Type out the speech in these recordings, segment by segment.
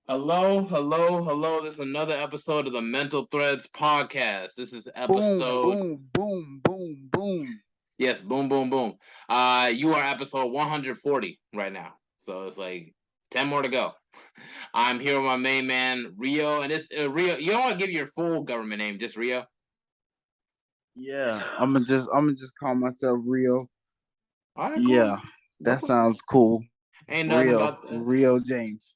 Hello, hello, hello. This is another episode of the Mental Threads podcast. This is Boom, episode, boom, boom, boom, boom. yes, boom, boom, boom. You are episode 140 right now. So it's like 10 more to go. I'm here with my main man, Rio. And it's Rio. You don't want to give your full government name, just Rio? Yeah, I'm gonna just call myself Rio. All right, cool. Yeah, No that problem. sounds cool. Ain't nothing Rio, about that. Rio James.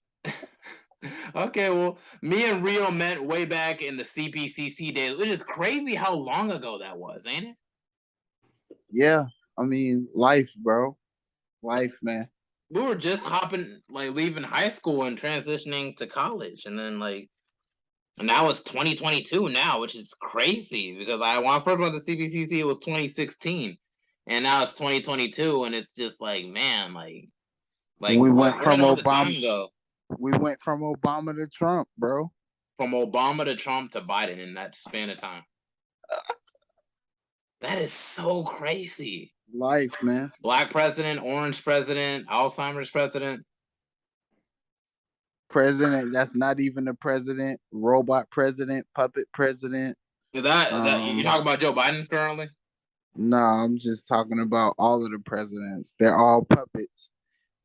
Okay, well, me and Rio met way back in the CPCC days, which is crazy how long ago that was, ain't it? Yeah, I mean life, bro. Life, man. We were just hopping, like leaving high school and transitioning to college, and then and now it's 2022 now, which is crazy because when I first went to CBCC, it was 2016, and now it's 2022, and it's just like, man, like We went where from did all the Obama. time go? We went from Obama to Trump, bro. From Obama to Trump to Biden in that span of time. That is so crazy. Life, man. Black president, orange president, Alzheimer's president. President. That's not even the president. Robot president. Puppet president. That you Um, talk about Joe Biden currently? nah, I'm just talking about all of the presidents. They're all puppets.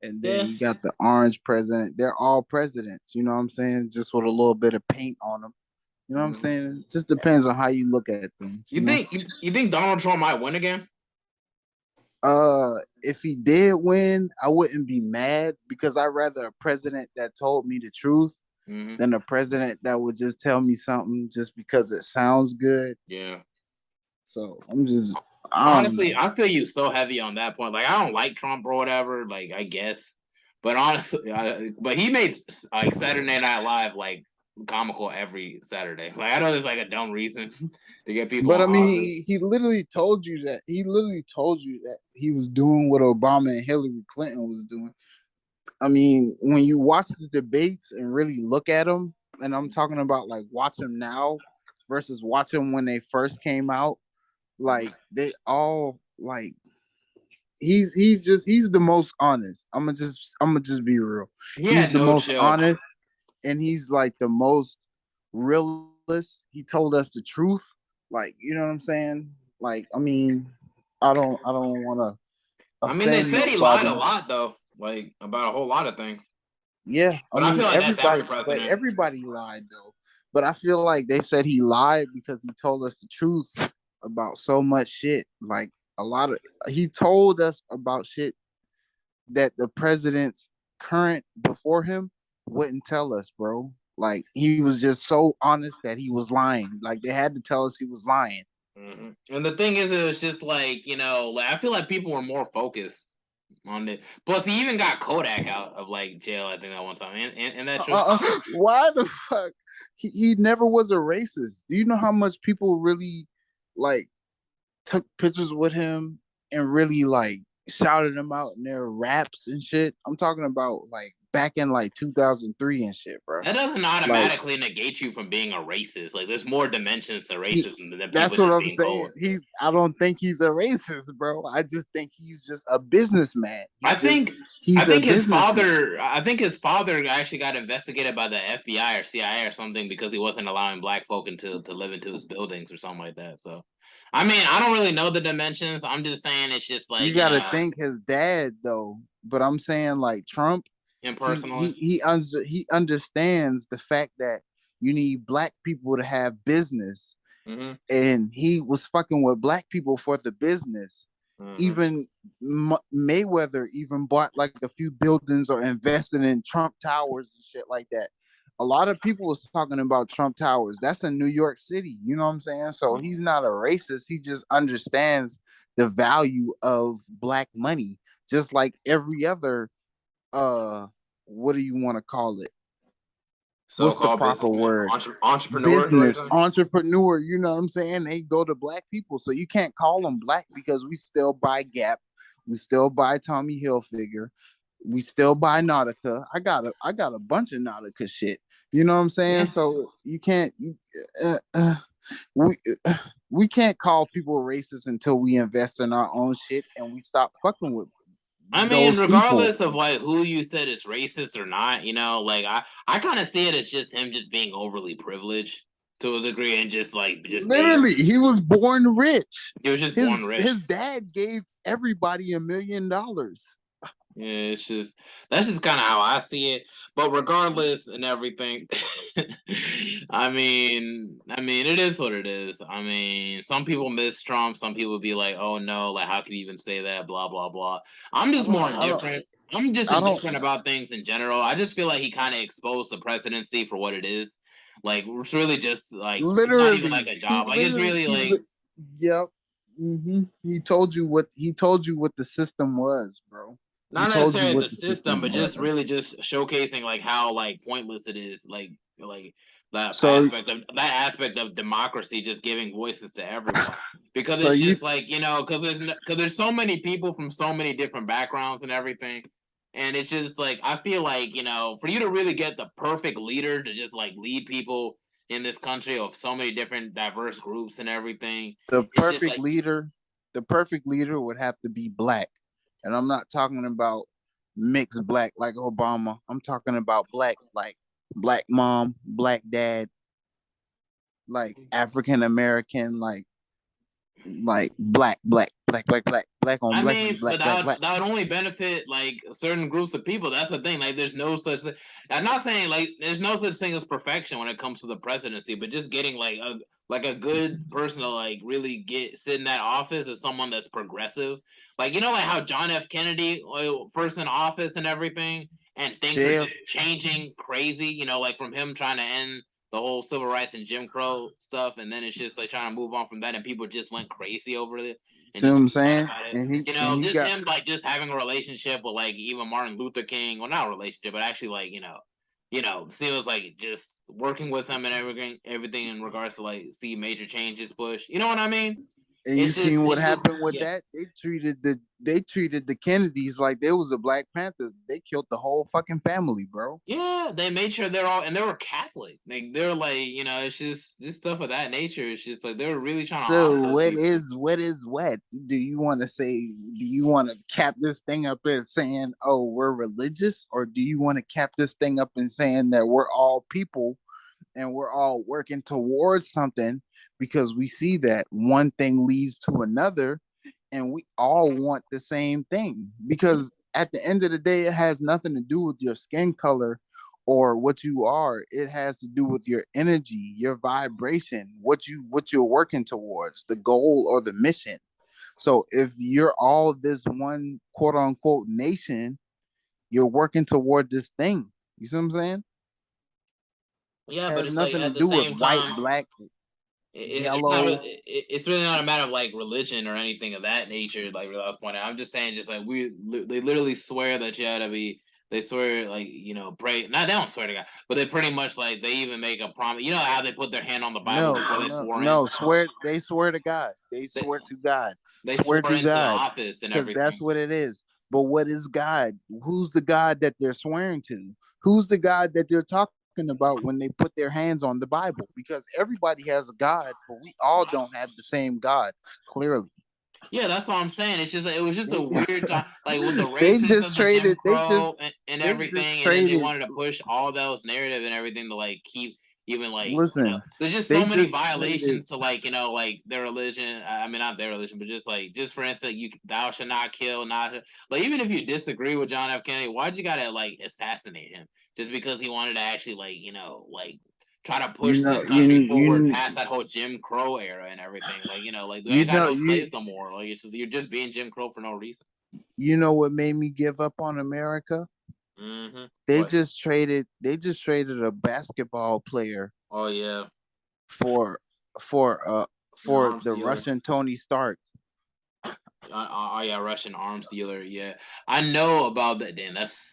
And then Yeah. you got the orange president. They're all presidents, you know what I'm saying? Just with a little bit of paint on them. You know what I'm Mhm. saying? It just depends on how you look at them, you know? You think Donald Trump might win again? If he did win, I wouldn't be mad because I'd rather a president that told me the truth Hmm. than a president that would just tell me something just because it sounds good. Yeah. So I don't Honestly, know. I feel you so heavy on that point. Like I don't like Trump or whatever. Like I guess, but honestly, but he made like Saturday Night Live like comical every Saturday. Like I know there's like a dumb reason to get people But on I mean, Oscars. he literally told you that. He literally told you that he was doing what Obama and Hillary Clinton was doing. I mean, when you watch the debates and really look at them, and I'm talking about like watch them now versus watch them when they first came out, like they all like he's the most honest. I'm gonna just be real. He He's had the no most chill. honest, and he's like the most realist. He told us the truth. Like, you know what I'm saying? Like, I mean, I don't want to I mean, they offend said he lied a nobody. lot though, like about a whole lot of things. Yeah, I But I feel mean like that's every but president. everybody lied though. But I feel like they said he lied because he told us the truth about so much shit. Like a lot of he told us about shit that the presidents current before him wouldn't tell us, bro. Like he was just so honest that he was lying. Like they had to tell us he was lying. And the thing is, it was just like like I feel like people were more focused on it. Plus, he even got Kodak out of like jail. I think that one time. And that true? Why the fuck? He never was a racist. Do you know how much people really like took pictures with him and really like shouted him out in their raps and shit? I'm talking about like back in like 2003 and shit, bro. That doesn't Like automatically negate you from being a racist. Like, there's more dimensions to he, racism than people that's what just I'm being saying. cold. I don't think he's a racist, bro. I just think he's just a businessman. I think. I He's a think his businessman. father. I think his father actually got investigated by the FBI or CIA or something because he wasn't allowing black folk to live into his buildings or something like that. So, I mean, I don't really know the dimensions. I'm just saying it's just You like got to think his dad though. But I'm saying like Trump, impersonally. he understands the fact that you need black people to have business, Mm-hmm. and he was fucking with black people for the business. Mm-hmm. Even Mayweather even bought like a few buildings or invested in Trump Towers and shit like that. A lot of people was talking about Trump Towers. That's in New York City. You know what I'm saying? So he's not a racist. He just understands the value of black money, just like every other uh what do you want to call it? What's the So-called proper businessman, word? entrepreneurs. What you're Business saying? entrepreneur, you know what I'm saying? They go to black people. So you can't call them black because we still buy Gap, we still buy Tommy Hilfiger, we still buy Nautica. I got a bunch of Nautica shit. You know what I'm saying? Yeah. So you can't uh, uh, we we can't call people racist until we invest in our own shit and we stop fucking with I mean, those people. regardless of like who you said is racist or not, like I kind of see it as just him just being overly privileged to a degree and just being Literally, he was born rich. he was just His born rich. his dad gave everybody $1 million. Yeah, it's just that's just kind of how I see it. But regardless and everything, I mean, it is what it is. I mean, some people miss Trump. Some people be like, "Oh no, like how can you even say that?" Blah blah blah. I'm I just don't. more I don't. indifferent. I'm just I don't. indifferent about things in general. I just feel like he kind of exposed the presidency for what it is. Like it's really just like it's not even like Literally, a he job. Like it's literally. really like Yep. He told you what the system was, bro. He not told you necessarily what the the system, system but was. just really just showcasing like how like pointless it is, like So that aspect of democracy, just giving voices to everyone. Because so it's you just like because there's so many people from so many different backgrounds and everything, and it's just like I feel like for you to really get the perfect leader to just like lead people in this country of so many different diverse groups and everything, the it's just perfect like leader, the perfect leader would have to be black. And I'm not talking about mixed black like Obama. I'm talking about black like black mom, black dad, like African American, like black on I black on mean, but black, black, that would, black. that would only benefit like certain groups of people. That's the thing. Like, there's no such thing. I'm not saying like there's no such thing as perfection when it comes to the presidency, but just getting like a good person to like really get sit in that office as someone that's progressive. Like like how John F. Kennedy first in office and everything, and things were JF, just changing crazy. Like from him trying to end the whole civil rights and Jim Crow stuff, and then it's just like trying to move on from that, and people just went crazy over it and see what just I'm forgot saying? about it. And he Just got him like just having a relationship with like even Martin Luther King, well, not a relationship, but actually like see, it was like just working with him and everything in regards to like see major changes push. You know what I mean? and you It's just, seen what it's just, happened with yeah, that? They treated the Kennedys like they was the Black Panthers. They killed the whole fucking family, bro. yeah. They made sure they're all, and they were Catholic. Like they're like, it's just stuff of that nature. It's just like they were really trying to So offset people. what is what? Do you want to say? Do you want to cap this thing up as saying, "Oh, we're religious," or do you want to cap this thing up and saying that we're all people and we're all working towards something because we see that one thing leads to another, and we all want the same thing? Because at the end of the day, it has nothing to do with your skin color or what you are. It has to do with your energy, your vibration, what you're working towards, the goal or the mission. So if you're all this one quote unquote nation, you're working toward this thing. You see what I'm saying? Yeah, It but has it's like nothing to at the do with same white, time, black, it's not yellow. it's really not a matter of like religion or anything of that nature. Like I was pointing out, I'm just saying, just like they literally swear that you had to be. They swear like pray. Not they don't swear to God, but they pretty much like they even make a promise. You know how they put their hand on the Bible No, before they no, swore in. no. Swear. They swear to God. They They swear to God. they Swear swore to into the God, office and because that's everything. what it is. But what is God? Who's the God that they're swearing to? Who's the God that they're talking about when they put their hands on the Bible? Because everybody has a God, but we all don't have the same God. Clearly, Yeah, that's what I'm saying. It's just it was just a weird time, like with the they just racism, the Jim traded. They Crow, just and they just everything, and then they traded. wanted to push all those narrative and everything to like keep even like Listen, there's just they so many just traded. violations to like like their religion. I mean, not their religion, but just for instance, thou shall not kill, not like even if you disagree with John F. Kennedy, why'd you gotta like assassinate him just because he wanted to actually like try to You push know, this country forward you past that whole Jim Crow era and everything. Like, like we you ain't got know no you slaves no more. Like you're just being Jim Crow for no reason. you know what made me give up on America? They What? just traded. They just traded a basketball player Oh yeah, for for uh an for arms the dealer. Russian Tony Stark. Oh yeah, Russian arms dealer. Yeah, I know about that. Damn, that's.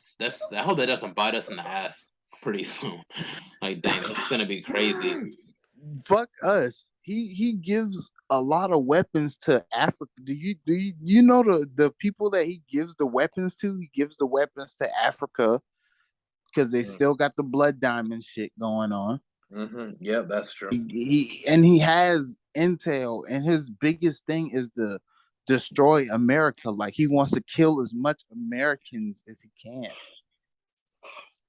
I hope that doesn't bite us in the ass pretty soon. Like, dang, that's gonna be crazy. Fuck us. He gives a lot of weapons to Africa. Do you know the people that he gives the weapons to? He gives the weapons to Africa because they still got the blood diamond shit going on. Yeah, that's true. He has intel, and his biggest thing is destroy America. Like he wants to kill as much Americans as he can.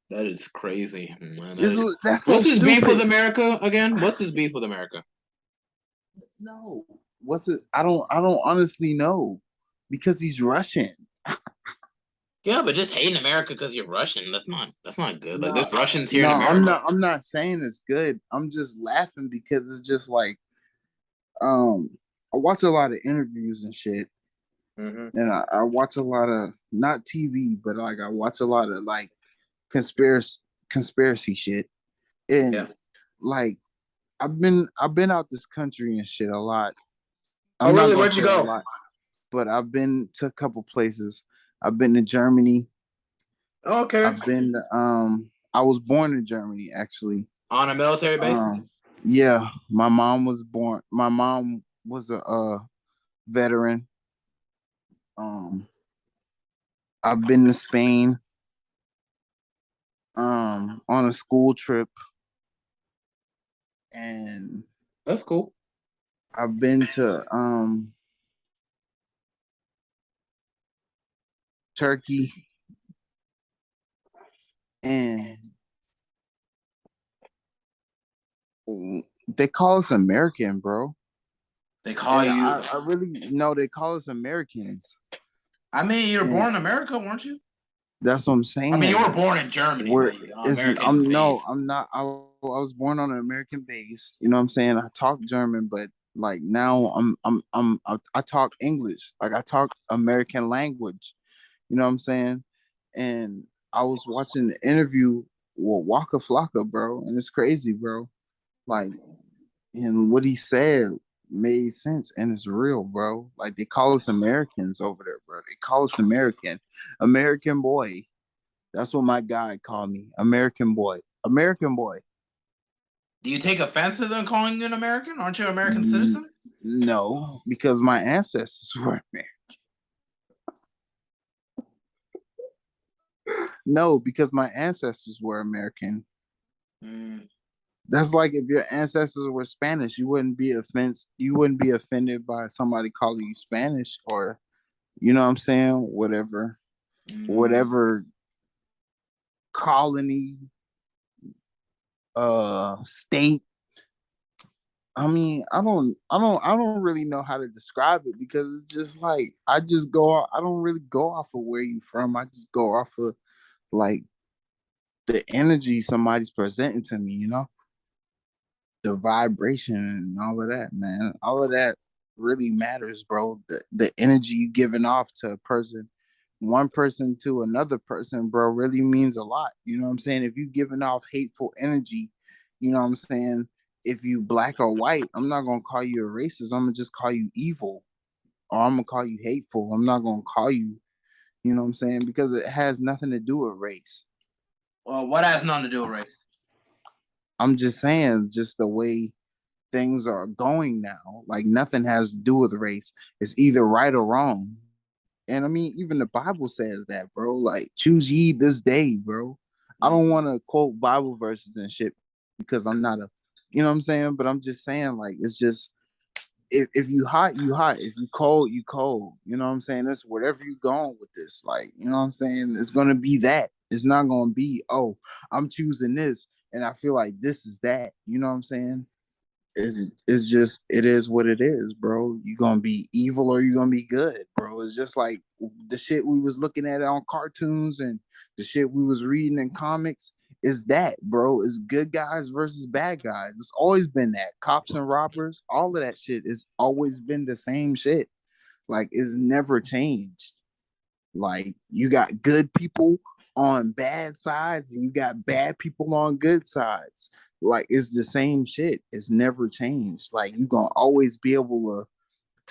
That is crazy, man. That's so What's his beef with stupid. America again? What's his beef with America? No, what's it? I don't honestly know because he's Russian. Yeah, but just hating America because you're Russian, that's not good. Like No, there's Russians here no, in America. I'm not saying it's good. I'm just laughing because it's just like um I watch a lot of interviews and shit, Mm-hmm. and I watch a lot of not TV, but like I watch a lot of like conspiracy conspiracy shit, Yeah. and like I've been out this country and shit a lot. Oh, I'm not really? gonna Where'd you say a go? lot, but I've been to a couple places. I've been to Germany. Oh, okay. I was born in Germany actually. On a military base? Yeah, my mom was a veteran. Um I've been to Spain on a school trip, and That's cool. I've been to Turkey, and they call us American, bro. They call And you. I really know they call us Americans. I mean, you were And born in America, weren't you? that's what I'm I mean, you were saying. born in Germany, Where but you're on is American I'm base. no, I'm not. I was born on an American base. You know what I'm saying? I talk German, but like now I talk English. Like I talk American language. You know what I'm saying? And I was watching the interview with Waka Flocka, bro, and it's crazy, bro. Like, and what he said made sense and it's real, bro. Like they call us Americans over there, bro. They call us American boy. That's what my guy called me, American boy, American boy. Do you take offense to them calling you an American? Aren't you an American Mm, citizen? no, because my ancestors were American. No, because my ancestors were American. Mm, That's like if your ancestors were Spanish, you wouldn't be offended by somebody calling you Spanish or you know what I'm saying? mm. Whatever colony, state. I mean, I don't really know how to describe it because it's just like I don't really go off of where you from. I just go off of like the energy somebody's presenting to me, you know? The vibration and all of that, man. All of that really matters, bro. The energy you giving off to a person, one person to another person, bro, really means a lot. You know what I'm saying? If you giving off hateful energy, you know what I'm saying? If you black or white, I'm not gonna call you a racist. I'm gonna just call you evil, or I'm gonna call you hateful. I'm not gonna call you, you know what I'm saying? Because it has nothing to do with race. Well, what has nothing to do with race? I'm just saying, just the way things are going now. Like nothing has to do with race. It's either right or wrong. And I mean, even the Bible says that, bro. Like, choose ye this day, bro. I don't Mm. want to quote Bible verses and shit because I'm not a, you know what I'm saying? But I'm just saying, like, it's just, if you hot, you hot. If you cold, you cold. You know what I'm saying? It's whatever you going with this. Like, you know what I'm saying? It's going to be that. It's not going to be, oh, I'm choosing this. And I feel like this is that. You know what I'm saying? It's just it is what it is, bro. You gonna be evil or you gonna be good, bro. It's just like the shit we was looking at on cartoons and the shit we was reading in comics is that, bro. It's good guys versus bad guys. It's always been that. Cops and robbers, all of that shit has always been the same shit. Like it's never changed. Like you got good people on bad sides and you got bad people on good sides. Like it's the same shit. It's never changed. Like you gonna always be able to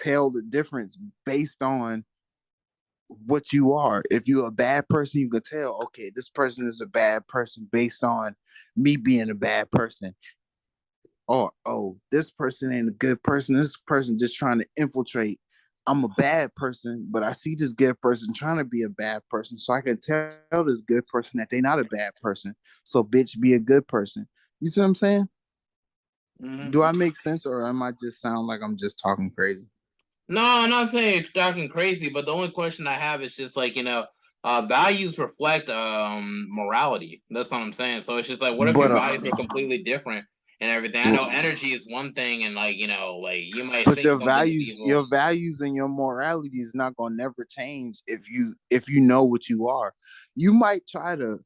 tell the difference based on what you are. If you're a bad person, you can tell, okay, this person is a bad person based on me being a bad person. Or, oh, this person ain't a good person. This person just trying to infiltrate. I'm a bad person, but I see this good person trying to be a bad person. So I can tell this good person that they're not a bad person. So, bitch, be a good person. You see what I'm saying? Mm-hmm. Do I make sense or am I just sound like I'm just talking crazy? No, I'm not saying it's talking crazy, but the only question I have is just like, values reflect morality. That's what I'm saying. So it's just like, what if your But values are completely different and everything? I know energy is one thing, and like, like you might but think something is evil. your values and your morality is not gonna never change if you know what you are. You might try to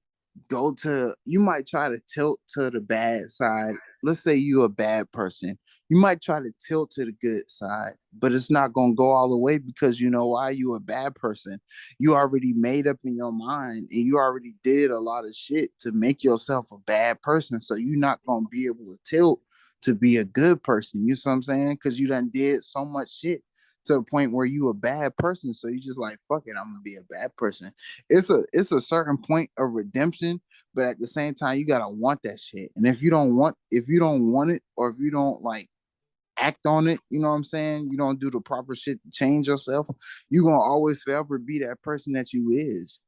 you might try to tilt to the bad side. Let's say you're a bad person. You might try to tilt to the good side, but it's not gonna go all the way because you know why you're a bad person. You already made up in your mind and you already did a lot of shit to make yourself a bad person. So you're not gonna be able to tilt to be a good person. You see what I'm saying? Because you done did so much shit to the point where you a bad person. So you just like, fuck it, I'm gonna be a bad person. It's a certain point of redemption, but at the same time, you gotta want that shit. And if you don't want it, or if you don't like act on it, you know what I'm saying? You don't do the proper shit to change yourself, you gonna always forever be that person that you is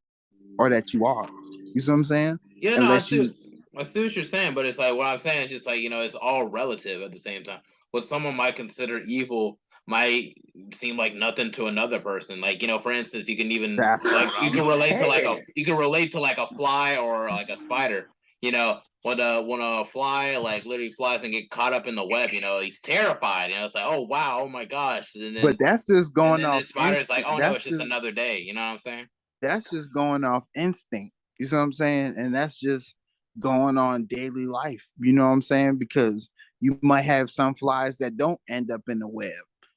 or that you are. You see what I'm saying? Yeah, no, Unless you I see what you're saying, but it's like what I'm saying is just like it's all relative at the same time. What someone might consider evil might seem like nothing to another person. Like for instance, you can even that's like what I'm saying. you can relate to like a fly or like a spider. When a fly like literally flies and get caught up in the web, he's terrified. It's like, oh wow, oh my gosh, But that's just and going then off this spider's like, instinct. oh no, it's just another day. You know what I'm saying? That's just going off instinct. You see what I'm saying? And that's just going on daily life. You know what I'm saying? Because you might have some flies that don't end up in the web.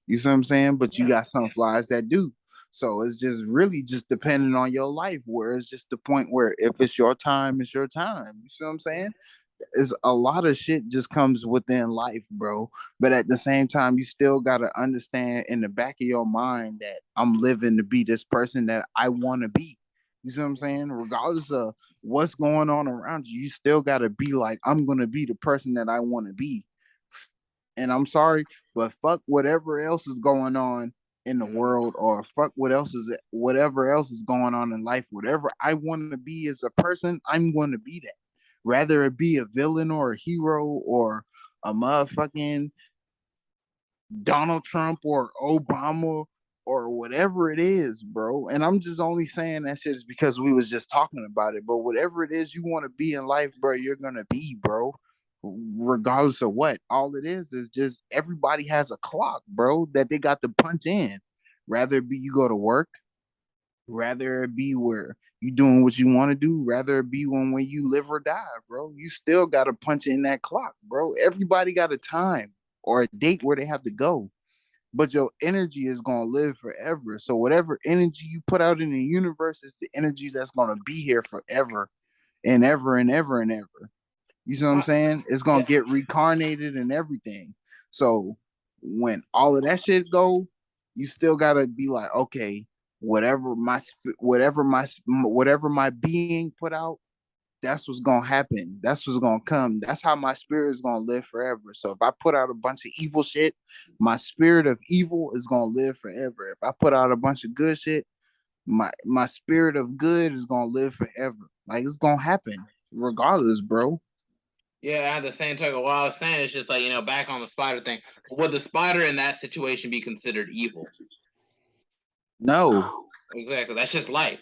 You see what I'm saying? But you Yeah. got some flies that do. So it's just really just depending on your life, where it's just the point where if it's your time, it's your time. You see what I'm saying? Is a lot of shit just comes within life, bro. But at the same time, you still gotta understand in the back of your mind that I'm living to be this person that I want to be. You see what I'm saying? Regardless of what's going on around you, you still gotta be like, I'm gonna be the person that I want to be. And I'm sorry, but fuck whatever else is going on in the world, or fuck whatever else is going on in life. Whatever I want to be as a person, I'm going to be that. Rather it be a villain or a hero or a motherfucking Donald Trump or Obama or whatever it is, bro. And I'm just only saying that shit is because we was just talking about it. But whatever it is you want to be in life, bro, you're gonna be, bro. Regardless of what. All it is just everybody has a clock, bro, that they got to punch in. Rather it be you go to work, rather it be where you doing what you want to do, rather it be when you live or die, bro. You still gotta punch in that clock, bro. Everybody got a time or a date where they have to go, but your energy is gonna live forever. So whatever energy you put out in the universe is the energy that's gonna be here forever and ever and ever and ever. You see what I'm saying? It's gonna Yeah. get reincarnated and everything. So when all of that shit go, you still gotta be like, okay, whatever my being put out, that's what's gonna happen. That's what's gonna come. That's how my spirit is gonna live forever. So if I put out a bunch of evil shit, my spirit of evil is gonna live forever. If I put out a bunch of good shit, my spirit of good is gonna live forever. Like it's gonna happen regardless, bro. Yeah, at the same time, what I was saying is just like, back on the spider thing. Would the spider in that situation be considered evil? No, Exactly. That's just life.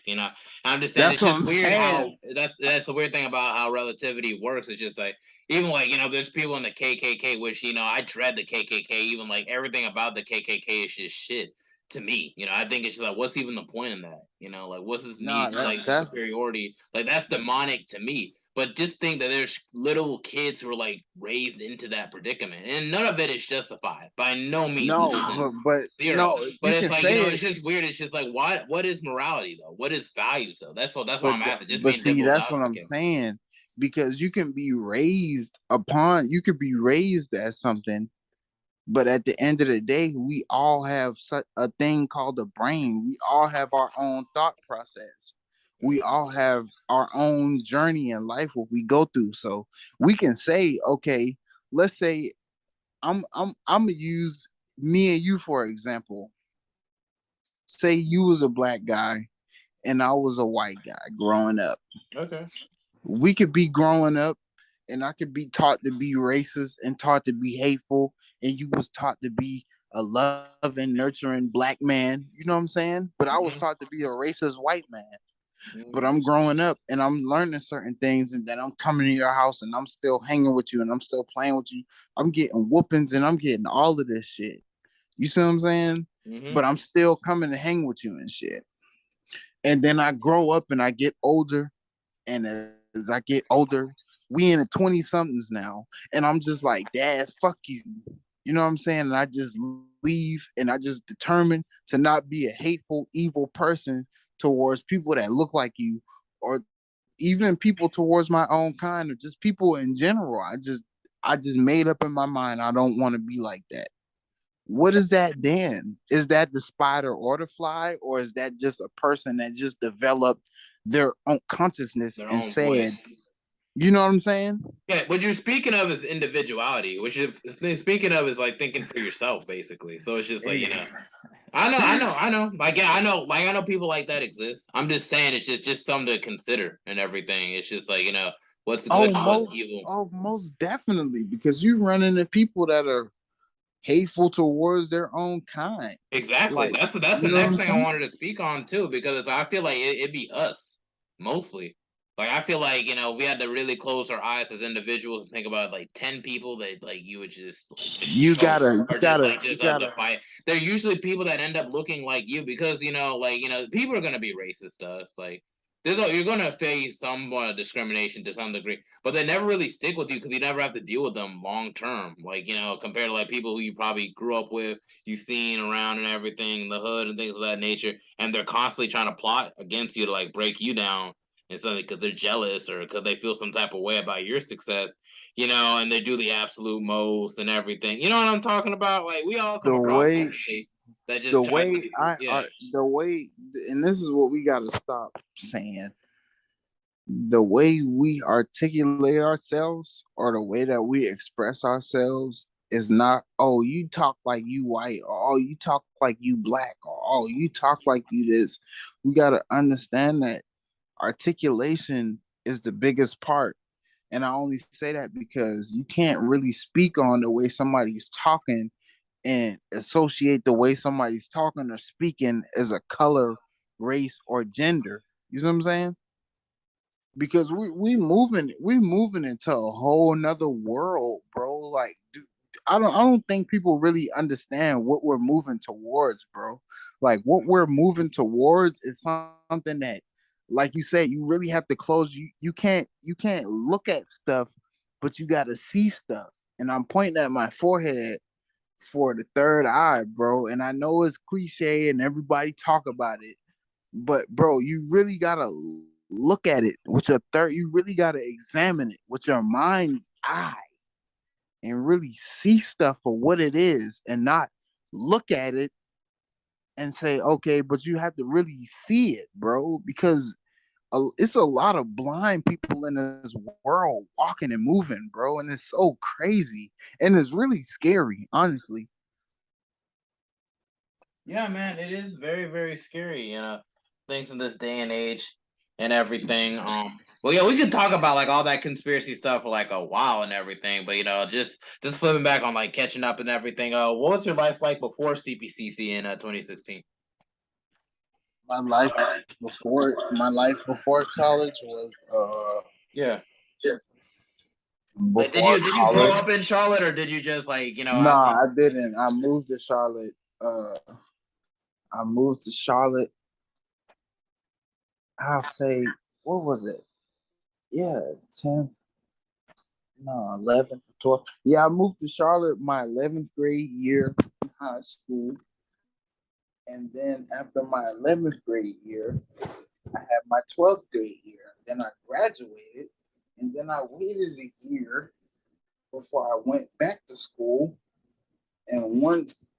I'm just saying that's it's what just I'm weird how saying. that's the weird thing about how relativity works. It's just like even like, there's people in the KKK, which, I dread the KKK, even like everything about the KKK is just shit to me. I think it's just like, what's even the point in that? Like what's this No, need that like that's superiority? Like that's demonic to me. But just think that there's little kids who are like raised into that predicament, and none of it is justified by no means. It's no, just but zero. no, But you it's can like, say it's it. just weird. It's just like, what is morality though? What is values though? That's why But I'm asking. Just but being see, devil's that's what I'm advocate. saying. Because you could be raised as something, but at the end of the day, we all have such a thing called a brain. We all have our own thought process. We all have our own journey in life, what we go through. So we can say, okay, let's say I'm gonna use me and you for example. Say you was a black guy and I was a white guy growing up. Okay. We could be growing up and I could be taught to be racist and taught to be hateful, and you was taught to be a loving, nurturing black man. You know what I'm saying? But I was Mm-hmm. taught to be a racist white man. But Mm-hmm. I'm growing up and I'm learning certain things, and then I'm coming to your house and I'm still hanging with you and I'm still playing with you. I'm getting whoopings and I'm getting all of this shit. You see what I'm saying? Mm-hmm. But I'm still coming to hang with you and shit. And then I grow up and I get older, and as I get older, we in the 20 somethings now, and I'm just like, Dad, fuck you. You know what I'm saying? And I just leave, and I just determine to not be a hateful, evil person towards people that look like you, or even people towards my own kind, or just people in general. I just made up in my mind I don't want to be like that. What is that then? Is that the spider or the fly, or is that just a person that just developed their own consciousness Their and own said, voice. you know what I'm saying? Yeah, what you're speaking of is individuality, which is speaking of is like thinking for yourself, basically. So it's just like, I know. Like, yeah, I know people like that exist. I'm just saying it's just something to consider and everything. It's just like, what's good Oh, and what's evil. most definitely, because you run into people that are hateful towards their own kind. Exactly. Like, That's the you know what next I'm thing I saying? wanted to speak on too, because I feel like it be us mostly. Like I feel like we had to really close our eyes as individuals and think about like 10 people that like you would just like You choke gotta, or you just gotta, like you just up to gotta. fight. They're usually people that end up looking like you because people are gonna be racist to us. Like you're gonna face some discrimination to some degree, but they never really stick with you because you never have to deal with them long term. Like compared to like people who you probably grew up with, you've seen around and everything in the hood and things of that nature, and they're constantly trying to plot against you to like break you down and something because they're jealous or because they feel some type of way about your success, and they do the absolute most and everything. You know what I'm talking about? Like we all come The across way, somebody that the just tries to, way I yeah, are, the way, and this is what we gotta stop saying. The way we articulate ourselves or the way that we express ourselves is not, oh, you talk like you white, or oh, you talk like you black, or oh, you talk like you this. We got to understand that articulation is the biggest part. And I only say that because you can't really speak on the way somebody's talking and associate the way somebody's talking or speaking as a color, race, or gender. You know what I'm saying? Because we moving into a whole nother world, bro. Like, dude, I don't think people really understand what we're moving towards, bro. Like what we're moving towards is something that, like you said, you really have to close. You can't look at stuff, but you got to see stuff. And I'm pointing at my forehead for the third eye, bro. And I know it's cliche and everybody talk about it, but bro, you really gotta look at it with your third. You really gotta examine it with your mind's eye and really see stuff for what it is, and not look at it and say, okay, but you have to really see it, bro, because it's a lot of blind people in this world walking and moving, bro, and it's so crazy and it's really scary, honestly. yeah, man, it is very very scary. Things in this day and age and everything. Well, yeah, we could talk about like all that conspiracy stuff for like a while and everything, but just flipping back on like catching up and everything. What was your life like before CPCC in 2016? My life before college was Yeah. Like, before did you grow college. up in Charlotte, or did you just like as Nah, you? I didn't. I moved to Charlotte. I moved to Charlotte. I'll say, what was it? Yeah, 10th, no, 11th, 12th. Yeah, I moved to Charlotte my 11th grade year in high school. And then after my 11th grade year, I had my 12th grade year. Then I graduated. And then I waited a year before I went back to school. And once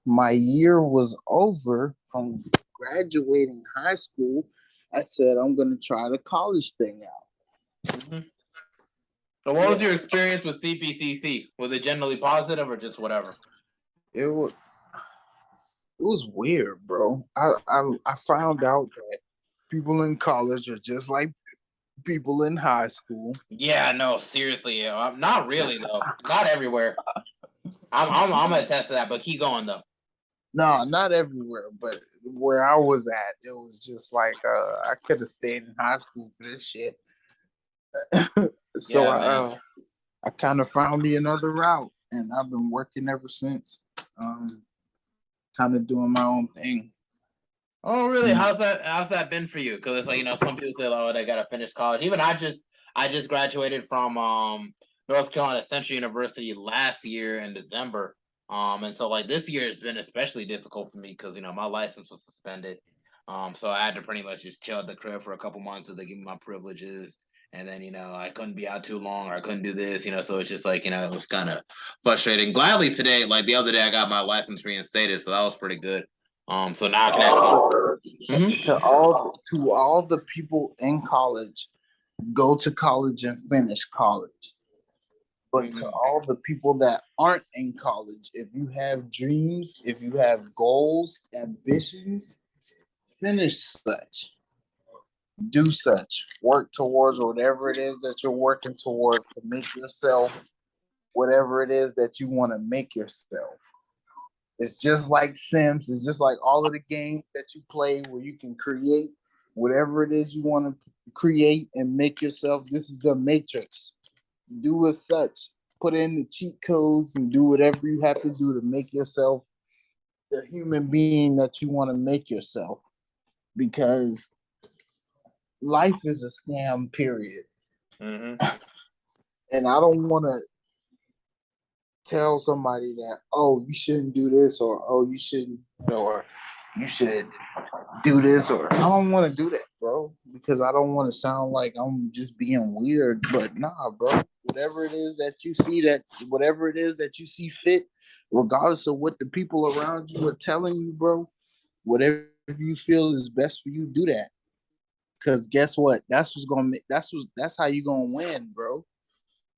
my year was over from graduating high school, I said, I'm going to try the college thing out. Mhm. So, what was Yeah, your experience with CPCC? Was it generally positive or just whatever? it was it was weird, bro. I found out that people in college are just like people in high school. Yeah, no, seriously, not really though. Not everywhere. I'm gonna attest to that, but keep going though. No, not everywhere, but where I was at, it was just like I could have stayed in high school for this shit. So Yeah, man. I kind of found me another route, and I've been working ever since. Um, Kind of doing my own thing. Oh, really? Mm. How's that been for you? Because it's like some people say, oh, they gotta finish college. Even I just graduated from North Carolina Central University last year in December. And so like this year has been especially difficult for me because my license was suspended. So I had to pretty much just chill at the crib for a couple months until they give me my privileges. And then I couldn't be out too long or I couldn't do this. So it's just like it was kind of frustrating. Gladly today, like the other day, I got my license reinstated, so that was pretty good. So now I can actually. To all the people in college, go to college and finish college. But to Mhm. all the people that aren't in college, if you have dreams, if you have goals, ambitions, finish such, do such, work towards whatever it is that you're working towards to make yourself whatever it is that you want to make yourself. It's just like Sims. It's just like all of the games that you play where you can create whatever it is you want to create and make yourself. This is the matrix. Do as such. Put in the cheat codes and do whatever you have to do to make yourself the human being that you want to make yourself. Because life is a scam, period. Mm-hmm. And I don't want to tell somebody that, oh, you shouldn't do this, or oh, you shouldn't, or you should do this, or I don't want to do that, bro, because I don't want to sound like I'm just being weird. But nah, bro, whatever it is that you see whatever it is that you see fit, regardless of what the people around you are telling you, bro, whatever you feel is best for you, do that. Cause guess what? That's how you gonna win, bro.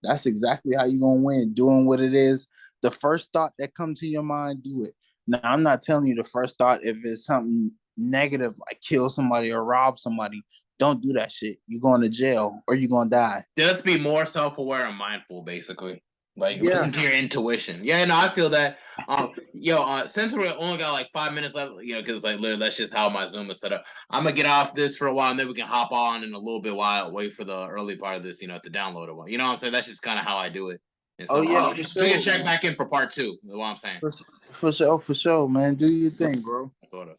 That's exactly how you're gonna win. Doing what it is. The first thought that comes to your mind, do it. Now, I'm not telling you the first thought if it's something negative like kill somebody or rob somebody. Don't do that shit. You're going to jail or you're gonna die. Just be more self-aware and mindful, basically. Like Yeah. listen to your intuition. Yeah, no, I feel that. Since we only got like 5 minutes left, because like literally that's just how my Zoom is set up. I'm gonna get off this for a while, and then we can hop on in a little bit while wait for the early part of this, to download it. You know what I'm saying? That's just kind of how I do it. And Oh so yeah, for we can sure, check man. back in for part two. Is what I'm saying. For sure, man. Do your thing, bro. Sort of.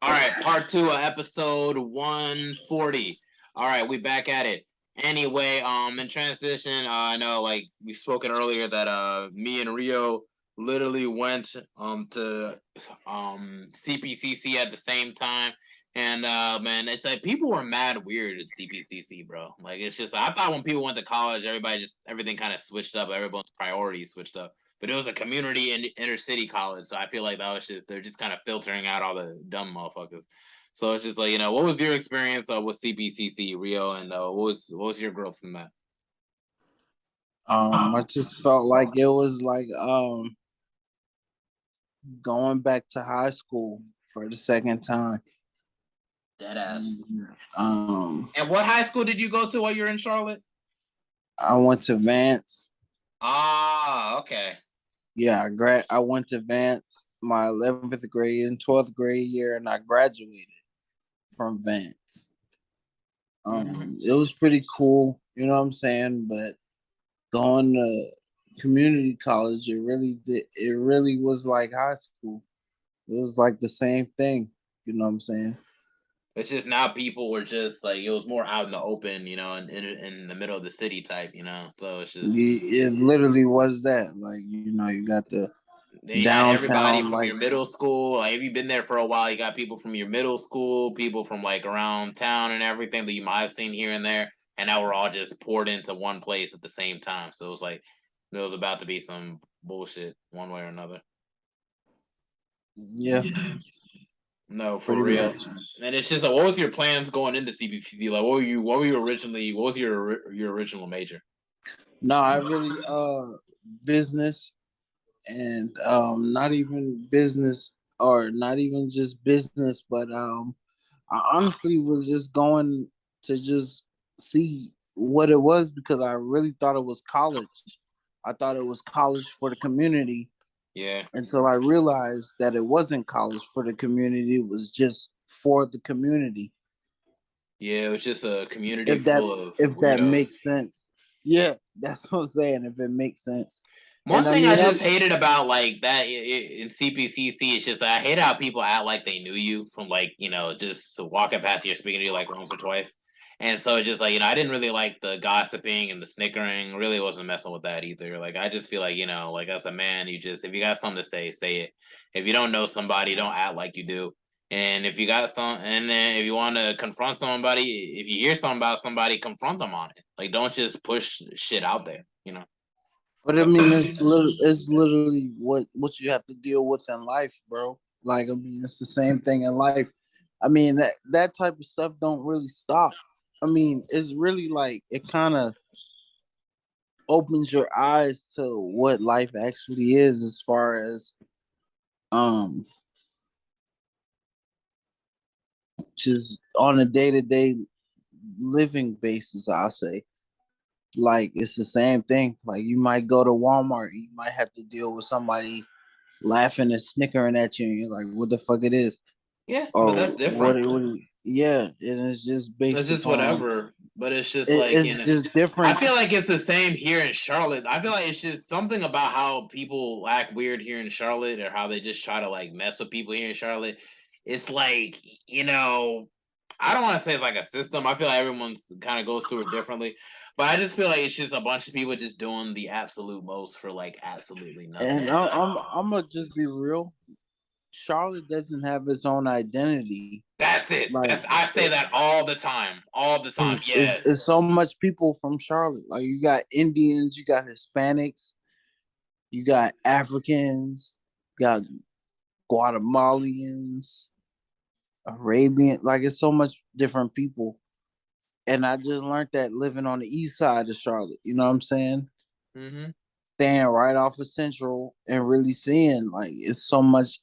All right, part two of episode 140. All right, we back at it. Anyway, in transition, I know like we spoken earlier that me and Rio literally went to CPCC at the same time. And man, it's like people were mad weird at CPCC, bro. Like it's just I thought when people went to college, everything kind of switched up, everyone's priorities switched up, but it was a community and inner city college, so I feel like that was just they're just kind of filtering out all the dumb motherfuckers. So it's just like what was your experience with CPCC Rio, and what was your growth from that? I just felt like it was like going back to high school for the second time. Dead ass. Um, And what high school did you go to while you were in Charlotte? I went to Vance. Ah, okay. Yeah, I went to Vance my 11th grade and 12th grade year, and I graduated from Vance. Mm-hmm. It was pretty cool, you know what I'm saying? But going to community college, it really was like high school. It was like the same thing, you know what I'm saying? It's just now people were just like it was more out in the open, in the middle of the city type. So it's just It literally was that. Like, you got the then you had everybody downtown, from like, your middle school. Like if you've been there for a while, you got people from your middle school, people from like around town and everything that you might have seen here and there, and now we're all just poured into one place at the same time. So it was like there was about to be some bullshit one way or another. yeah, No, for pretty real. much. And it's just like, what was your plans going into CBCC? Like, what were you originally? What was your original major? No, I really business and not even business or not even just business, but I honestly was just going to just see what it was because I really thought it was college. I thought it was college for the community Yeah. until I realized that it wasn't college for the community. It was just for the community. Yeah, it was just a community If that full of if that weirdos. makes sense. Yeah, that's what I'm saying. If it makes sense. One And I thing I mean, just hated about like that in CPCC is just I hate how people act like they knew you from like just walking past you or speaking to you like once or twice, and so it's just like I didn't really like the gossiping and the snickering. Really wasn't messing with that either. Like I just feel like like as a man, you just if you got something to say it. If you don't know somebody, don't act like you do. And if you got some, and then if you want to confront somebody, if you hear something about somebody, confront them on it. Like don't just push shit out there. but I mean, it's literally what you have to deal with in life, bro. Like I mean, it's the same thing in life. I mean, that type of stuff don't really stop. I mean, it's really like it kind of opens your eyes to what life actually is, as far as um, just on a day to day living basis. I'll say, like it's the same thing. Like you might go to Walmart, you might have to deal with somebody laughing and snickering at you, and you're like, "What the fuck it is?" Yeah, but Or that's different. yeah, and it's just It's based just upon whatever. But it's just like, it's just I different. feel like it's the same here in Charlotte. I feel like it's just something about how people act weird here in Charlotte or how they just try to like mess with people here in Charlotte. It's like, I don't want to say it's like a system. I feel like everyone's kind of goes through it differently. But I just feel like it's just a bunch of people just doing the absolute most for like absolutely nothing. And I'm gonna just be real. Charlotte doesn't have its own identity. That's it. Like I say that all the time. All the time. it's Yes. so much people from Charlotte. Like you got Indians, you got Hispanics, you got Africans, you got Guatemalans, Arabian. Like it's so much different people. And I just learned that living on the east side of Charlotte. You know what I'm saying? Mm-hmm. Staying right off of Central and really seeing like it's so much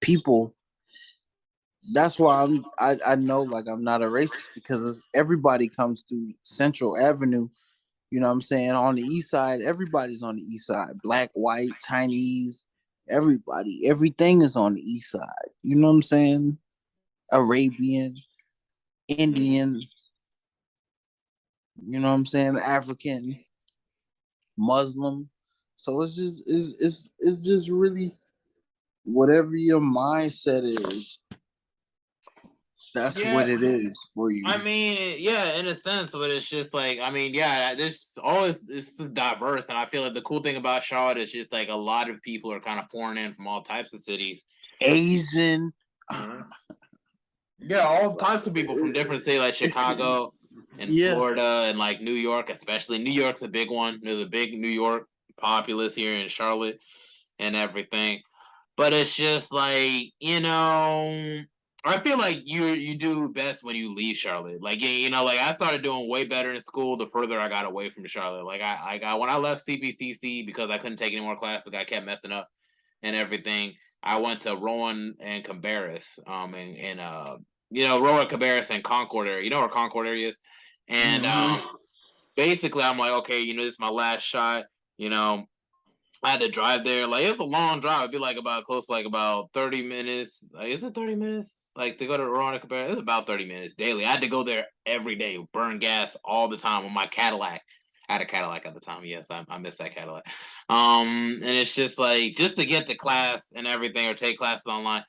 people. That's why I know like I'm not a racist because everybody comes through Central Avenue. You know what I'm saying? On the east side, everybody's on the east side. Black, white, Chinese, everybody. Everything is on the east side. You know what I'm saying? Arabian, Indian, you know what I'm saying? African, Muslim. So it's just really whatever your mindset is, that's Yeah, what it is for I you. mean, yeah, in a sense, but it's just like, I mean, yeah, this all is it's just diverse, and I feel like the cool thing about Charlotte is just like a lot of people are kind of pouring in from all types of cities. Asian. Mhm. Yeah, all types of people from different cities, like It's, Chicago and yeah, Florida and like New York, especially. New York's a big one. There's a big New York populace here in Charlotte and everything. But it's just like, I feel like you do best when you leave Charlotte. Like like I started doing way better in school the further I got away from Charlotte. Like I when I left CPCC because I couldn't take any more classes, I kept messing up and everything. I went to Rowan and Cabarrus, Rowan Cabarrus and Concord area. You know where Concord area is, and mm-hmm. basically I'm like, okay, this is my last shot. You know, I had to drive there. Like it's a long drive. It'd be like about close to like about 30 minutes. Like, is it 30 minutes? Like to go to Veronica Bear? It's about 30 minutes daily. I had to go there every day, burn gas all the time with my Cadillac. I had a Cadillac at the time. Yes, I miss that Cadillac. And it's just like just to get to class and everything or take classes online.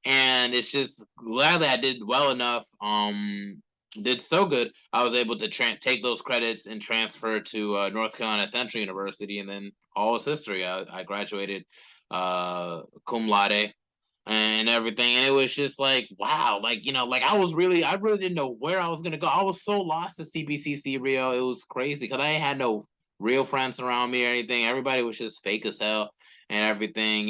And it's just glad that I did well enough. Did so good. I was able to take those credits and transfer to North Carolina Central University, and then all is history. I graduated cum laude and everything, and it was just like wow, like like I really didn't know where I was gonna go. I was so lost to CBCC Rio. It was crazy because I ain't had no real friends around me or anything. Everybody was just fake as hell and everything.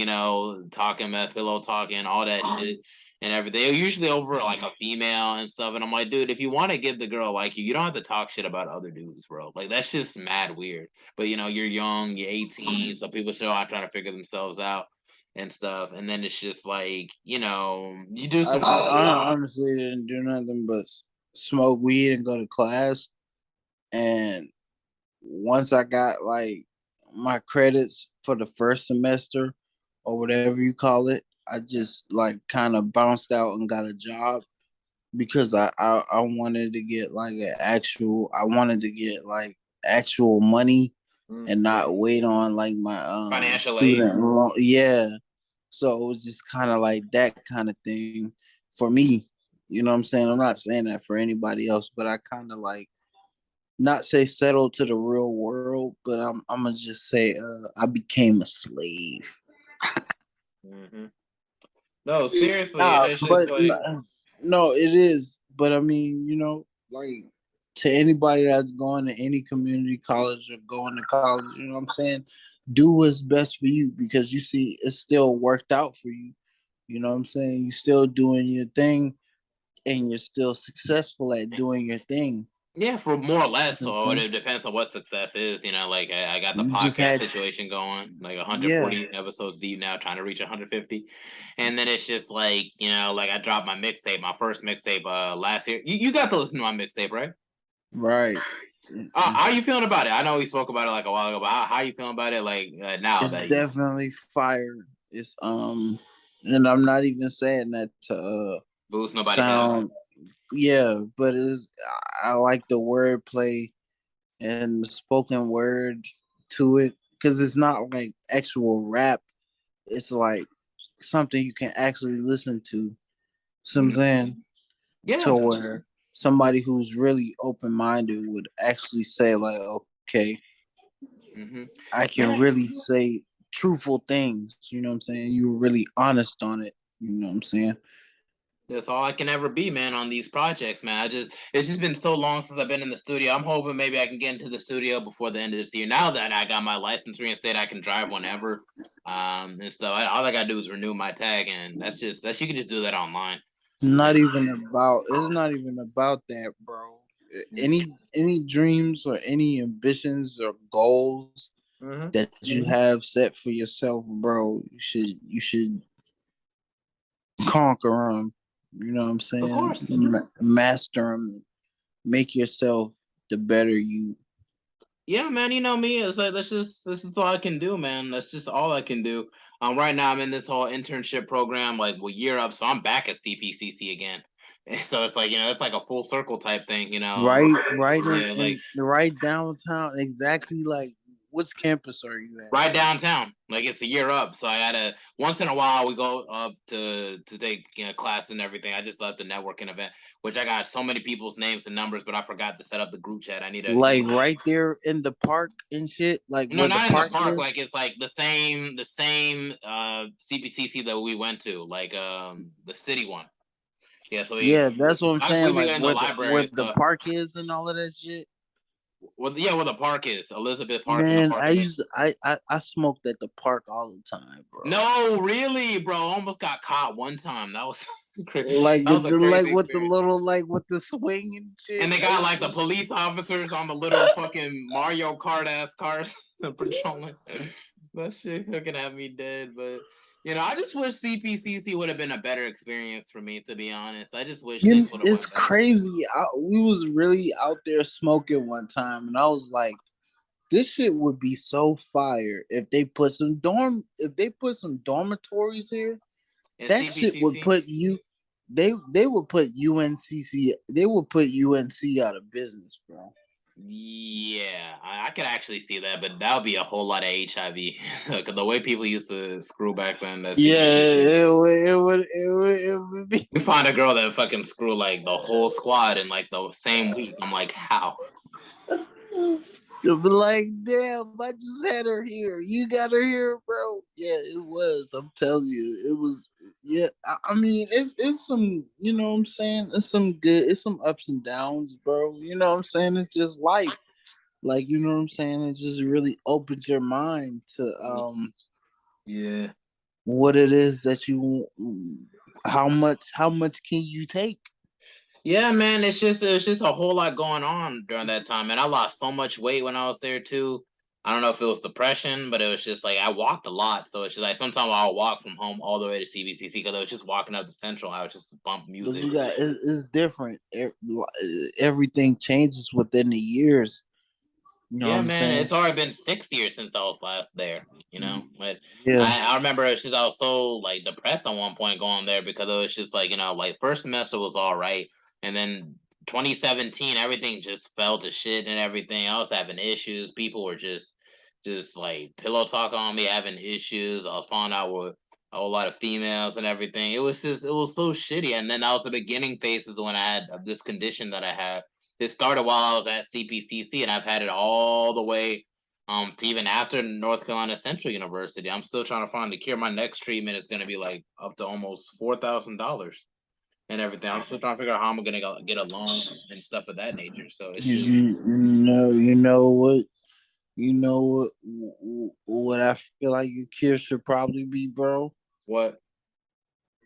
Talking about pillow talking, all that shit and everything. Usually over like a female and stuff. And I'm like, dude, if you want to give the girl like you don't have to talk shit about other dudes, bro. Like that's just mad weird. But you're young, you're 18, so people still are trying to figure themselves out and stuff. And then it's just like, you do some I honestly didn't do nothing but smoke weed and go to class. And once I got like my credits for the first semester or whatever you call it. I just like kind of bounced out and got a job because I wanted to get like an actual I wanted to get like actual money Mm. and not wait on like my Financial aid. student loan. Yeah. So it was just kind of like that kind of thing for me. You know what I'm saying? I'm not saying that for anybody else, but I kind of like not say settle to the real world, but I'm gonna just say I became a slave. Hmm. No, seriously, Nah, it's just but like no, it is. But I mean, like to anybody that's going to any community college or going to college, you know what I'm saying? Do what's best for you because you see it still worked out for you. You know what I'm saying? You're still doing your thing and you're still successful at doing your thing. yeah, for more or less. You know So what I'm saying? it depends on what success is. Like I got the You just podcast had, situation going, like yeah, 140 episodes deep now, trying to reach 150, and then it's just like like I dropped my mixtape, my first mixtape, last year. You got to listen to my mixtape, right? right. How you feeling about it? I know we spoke about it like a while ago, but how you feeling about it? Like now It's that you definitely fire. It's and I'm not even saying that to boost nobody head. sound, yeah, but it's I like the wordplay and the spoken word to it because it's not like actual rap. It's like something you can actually listen to. So I'm Mm-hmm. saying to Yeah. where somebody who's really open minded would actually say like, okay, Mm-hmm. I can Man, really say truthful things. You know what I'm saying? You were really honest on it. You know what I'm saying? that's all I can ever be, man, on these projects, man. It's just been so long since I've been in the studio. I'm hoping maybe I can get into the studio before the end of this year. Now that I got my license reinstated, I can drive whenever, and stuff. All I gotta do is renew my tag, and that's you can just do that online. It's not even about that, bro. Mm-hmm. Any dreams or any ambitions or goals Mm-hmm. that you have set for yourself, bro, you should conquer them. You know what I'm Of saying? course. Master them. Make yourself the better you. Yeah, man. You know me. It's like this is all I can do, man. That's just all I can do. Right now I'm in this whole internship program, like year up, so I'm back at CPCC again. So it's like it's like a full circle type thing. Right Yeah, like in right downtown. Exactly like which campus are you at? right downtown. Like it's a year up, so I gotta once in a while we go up to take class and everything. I just left the networking event, which I got so many people's names and numbers, but I forgot to set up the group chat. I need to Like right there in the park and shit, like No, where the not in the park park. is. Like it's like the same CPCC that we went to, like the city one. Yeah, so Yeah, that's what I'm we saying. be Like in the where library and the stuff. park is and all of that shit. Well, yeah, where the park is, Elizabeth Park and the Man, park in it. I smoked at the park all the time, bro. No, really, bro. Almost got caught one time. That was Like that was a like crazy with the experience. little like with the swing and And shit. they got like the police officers on the little fucking Mario Kart ass cars patrolling. That shit fucking have me dead. But I just wish CPCC would have been a better experience for me. To be honest, I just wish things would have It's went better. crazy. We was really out there smoking one time, and I was like, "This shit would be so fire if they put some dormitories here. And That shit would CPCC, put you. They would put UNCC. They would put UNC out of business, bro. yeah, I could actually see that, but that would be a whole lot of HIV. Because the way people used to screw back then, that Yeah, CPCC. it would be. You find a girl that fucking screw like the whole squad in like the same week. I'm like, how? You'll be like, damn, I just had her here. You got her here, bro. Yeah, it was. I'm telling you, it was. Yeah, I mean, it's some. You know what I'm saying? It's some good. It's some ups and downs, bro. You know what I'm saying? It's just life. Like you know what I'm saying? It just really opens your mind to Yeah. what it is that you. How much can you take? Yeah, man, it's just a whole lot going on during that time, and I lost so much weight when I was there too. I don't know if it was depression, but it was just like I walked a lot, so it's just like sometimes I'll walk from home all the way to CBCC because I was just walking up to Central. I was just bump But music. you got it's different. Everything changes within the years. You know what Yeah, I'm man, saying? it's already been 6 years since I was last there. But Yeah. I remember it's just I was so like depressed at one point going there because it was just like like first semester was all right, and then 2017 everything just fell to shit and everything. I was having issues. People were just like pillow talking on me, having issues. I was falling out with a whole lot of females and everything. It was so shitty. And then that was the beginning phases when I had this condition that I had. It started while I was at CPCC, and I've had it all the way to even after North Carolina Central University. I'm still trying to find the cure. My next treatment is going to be like up to almost $4,000 and everything. I'm still trying to figure out how I'm going to get a loan and stuff of that nature. So it's just You know what? You know what I feel like your cure should probably be, bro? what.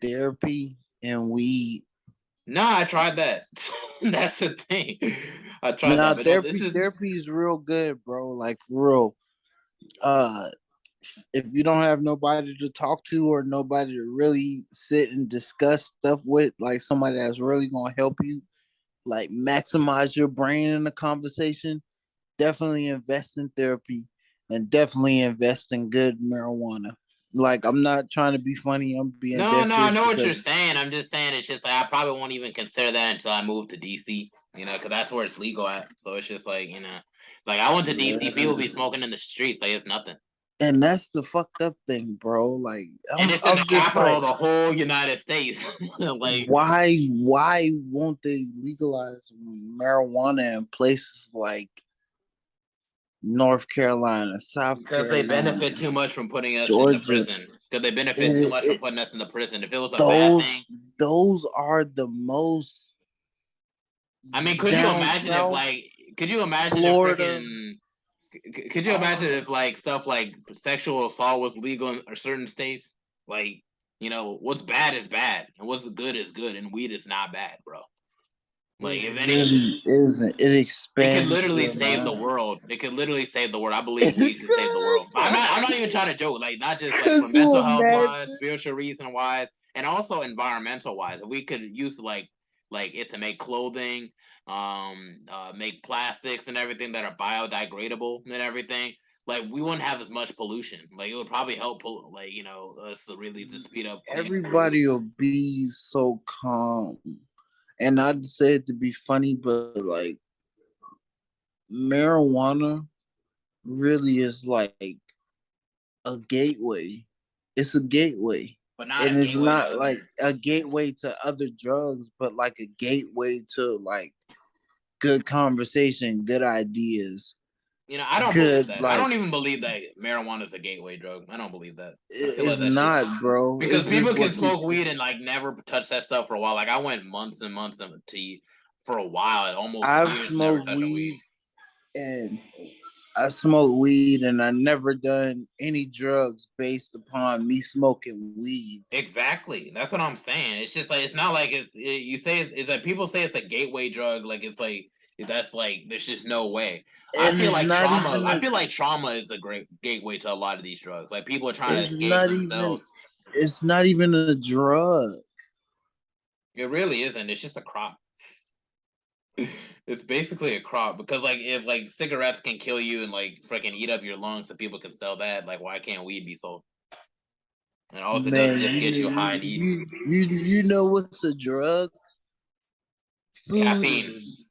Therapy and weed. Nah, I tried that. That's the thing. I tried Now that, but no, this is therapy is real good, bro. Like for real. Uh if you don't have nobody to talk to or nobody to really sit and discuss stuff with, like somebody that's really gonna help you, like maximize your brain in the conversation, definitely invest in therapy and definitely invest in good marijuana. Like I'm not trying to be funny, I'm being no, dead no. I serious know what you're because saying. I'm just saying it's just like I probably won't even consider that until I move to DC. Because that's where it's legal at. So it's just like like I went to DC, people yeah. be smoking in the streets like it's nothing. And that's the fucked up thing, bro. Like And it's in I'm the just capital like, of the whole United States. Like, why won't they legalize marijuana in places like North Carolina, South because they Carolina, benefit too much from putting us in the Georgia? prison. Because they benefit too It, much from it, putting us in the prison. If it was a bad those thing, those are the most I mean, could you down imagine if south like, could you imagine if Florida. freaking, could you imagine Uh, if like stuff like sexual assault was legal in certain states? Like, what's bad is bad, and what's good is good, and weed is not bad, bro. Like, it if anything, really isn't. It it could expands literally your save the mind. world. It could literally save the world. I believe It weed can save the world. could. I'm not even trying to joke. Like, not just like Could for you mental health wise, imagine? spiritual reason wise, and also environmental wise. We could use like it to make clothing, make plastics and everything that are biodegradable and everything. Like we wouldn't have as much pollution. Like it would probably help, like us to really to speed up cleaning the world. Everybody will be so calm. And I'd say it to be funny, but like marijuana really is like a gateway. It's a gateway. But not And a it's gateway to not like other. a gateway to other drugs, but like a gateway to like good conversation, good ideas, I don't believe good that. I like don't even believe that marijuana is a gateway drug. I don't believe that. I feel like it's that shit. not, bro. Because It's people just can what smoke people weed and like never touch that stuff for a while. Like I went months and months for a while, almost I've years, never smoked touching weed. weed and I smoke weed and I never done any drugs based upon me smoking weed. Exactly. That's what I'm saying. It's just like it's not like you say it's like people say it's a gateway drug. Like it's like that's like there's just no way. I And feel it's like not trauma. even I a, feel like trauma is the great gateway to a lot of these drugs. Like people are trying to it's escape not even themselves. it's not even a drug. It really isn't. It's just a crop. It's basically a crop because like if like cigarettes can kill you and like freaking eat up your lungs so people can sell that, like why can't weed be sold? And all it does Man, is just get you high and eat you know what's a drug? Food is caffeine. a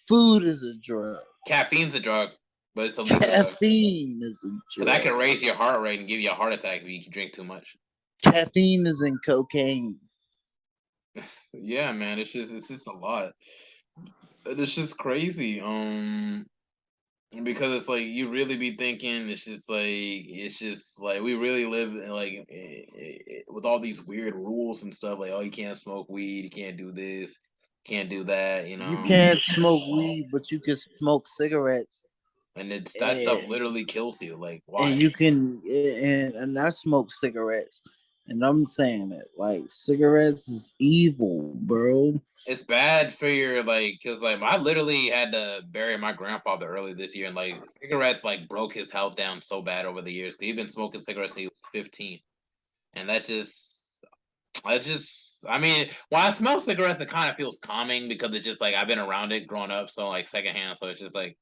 food is a drug. Caffeine's a drug, but it's a legal drug. Caffeine is a Cause that can drug. raise your heart rate and give you a heart attack if you drink too much. Caffeine is in cocaine. Yeah, man, it's just a lot. It's just crazy. Because it's like you really be thinking it's just like we really live like with all these weird rules and stuff. Like, oh, you can't smoke weed, you can't do this, can't do that. You can't smoke weed, but you can smoke cigarettes, And it's that stuff and literally kills you. Like, and why? you can and I smoke cigarettes, and I'm saying it like cigarettes is evil, bro. It's bad for your like, cause like I literally had to bury my grandfather early this year, and like cigarettes like broke his health down so bad over the years. Cause he'd been smoking cigarettes since he was 15, and I mean, when I smell cigarettes, it kind of feels calming because it's just like I've been around it growing up, so like secondhand, so it's just like,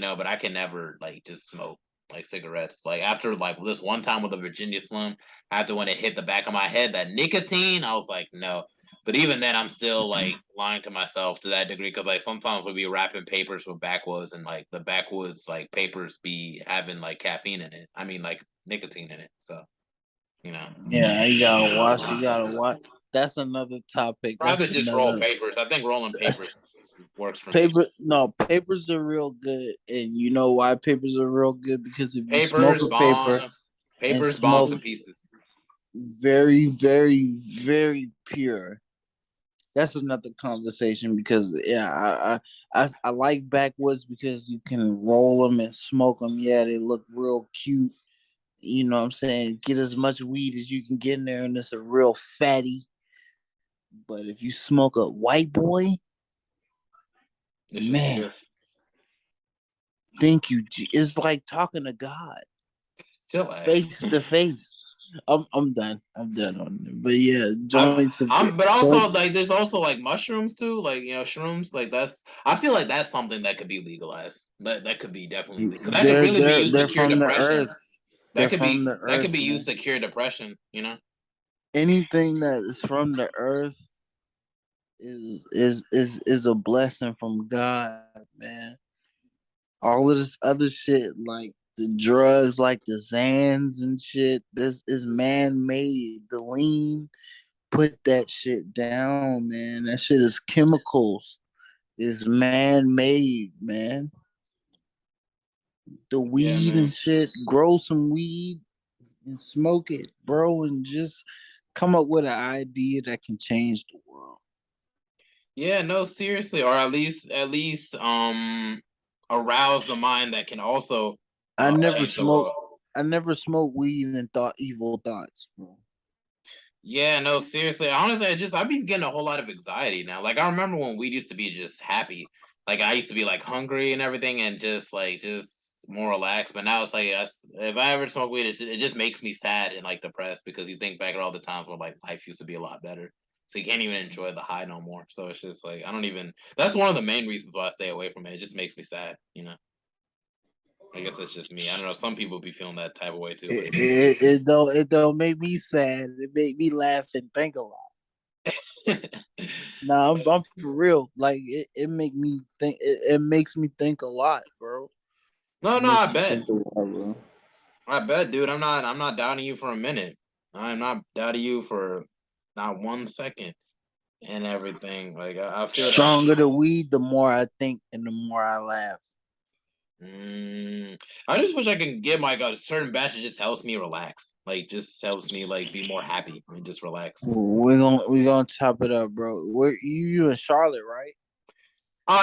but I can never like just smoke like cigarettes. Like after like this one time with the Virginia Slim, after when it hit the back of my head, that nicotine, I was like, no. But even then, I'm still like lying to myself to that degree because like sometimes we'll be wrapping papers with backwoods and like the backwoods like papers be having like caffeine in it. I mean like nicotine in it. So you know, Yeah, you gotta watch. You gotta watch. That's another topic. I have to That's just roll another papers. I think rolling that's, papers works for me. paper. No, papers are real good, and you know why papers are real good? Because if you smoke Papers, a paper bombs, and papers, bombs, smoke and pieces. very, very, very pure. That's another conversation because yeah, I like backwoods because you can roll them and smoke them. Yeah, they look real cute. You know what I'm saying? Get as much weed as you can get in there, and it's a real fatty. But if you smoke a white boy, It's just man, pure. thank you. It's like talking to God Chillax. face to face. I'm done. I'm done on it. But yeah, I'm, joints are I'm, but also joints. like there's also like mushrooms too, like shrooms. Like that's, I feel like that's something that could be legalized. That could be definitely legal. That could They're really be they're used to they're cure from the depression. earth. They're from the That could earth, be used man. to cure depression. Anything that is from the earth is a blessing from God, man. All of this other shit, like the drugs, like the Zans and shit, this is man made. The lean, put that shit down, man. That shit is chemicals. Is man made, man. The Yeah, weed man. and shit. Grow some weed and smoke it, bro, and just come up with an idea that can change the world. Yeah, no, seriously, or at least arouse the mind that can also I never change the smoked. world. I never smoked weed and thought evil thoughts, bro. Yeah, no, seriously. Honestly, I've been getting a whole lot of anxiety now. Like I remember when weed used to be just happy. Like I used to be like hungry and everything and just more relaxed. But now it's like if I ever smoke weed, it just makes me sad and like depressed because you think back at all the times where like life used to be a lot better. So you can't even enjoy the high no more. So it's just like I don't even. That's one of the main reasons why I stay away from it. It just makes me sad. I guess that's just me. I don't know. Some people be feeling that type of way too, but It, it's just me. it, it don't make me sad. It make me laugh and think a lot. Nah, I'm for real. Like it make me think. It makes me think a lot, bro. No, It no, I makes me bet. think a lot, bro. I bet, dude. I'm not doubting you for a minute. I'm not doubting you for not 1 second and everything. Like I feel that Stronger shit. the weed, the more I think and the more I laugh. Mm, I just wish I can get like a certain batch that just helps me relax. Like just helps me like be more happy and just relax. We're gonna chop it up, bro. Where you in Charlotte, right?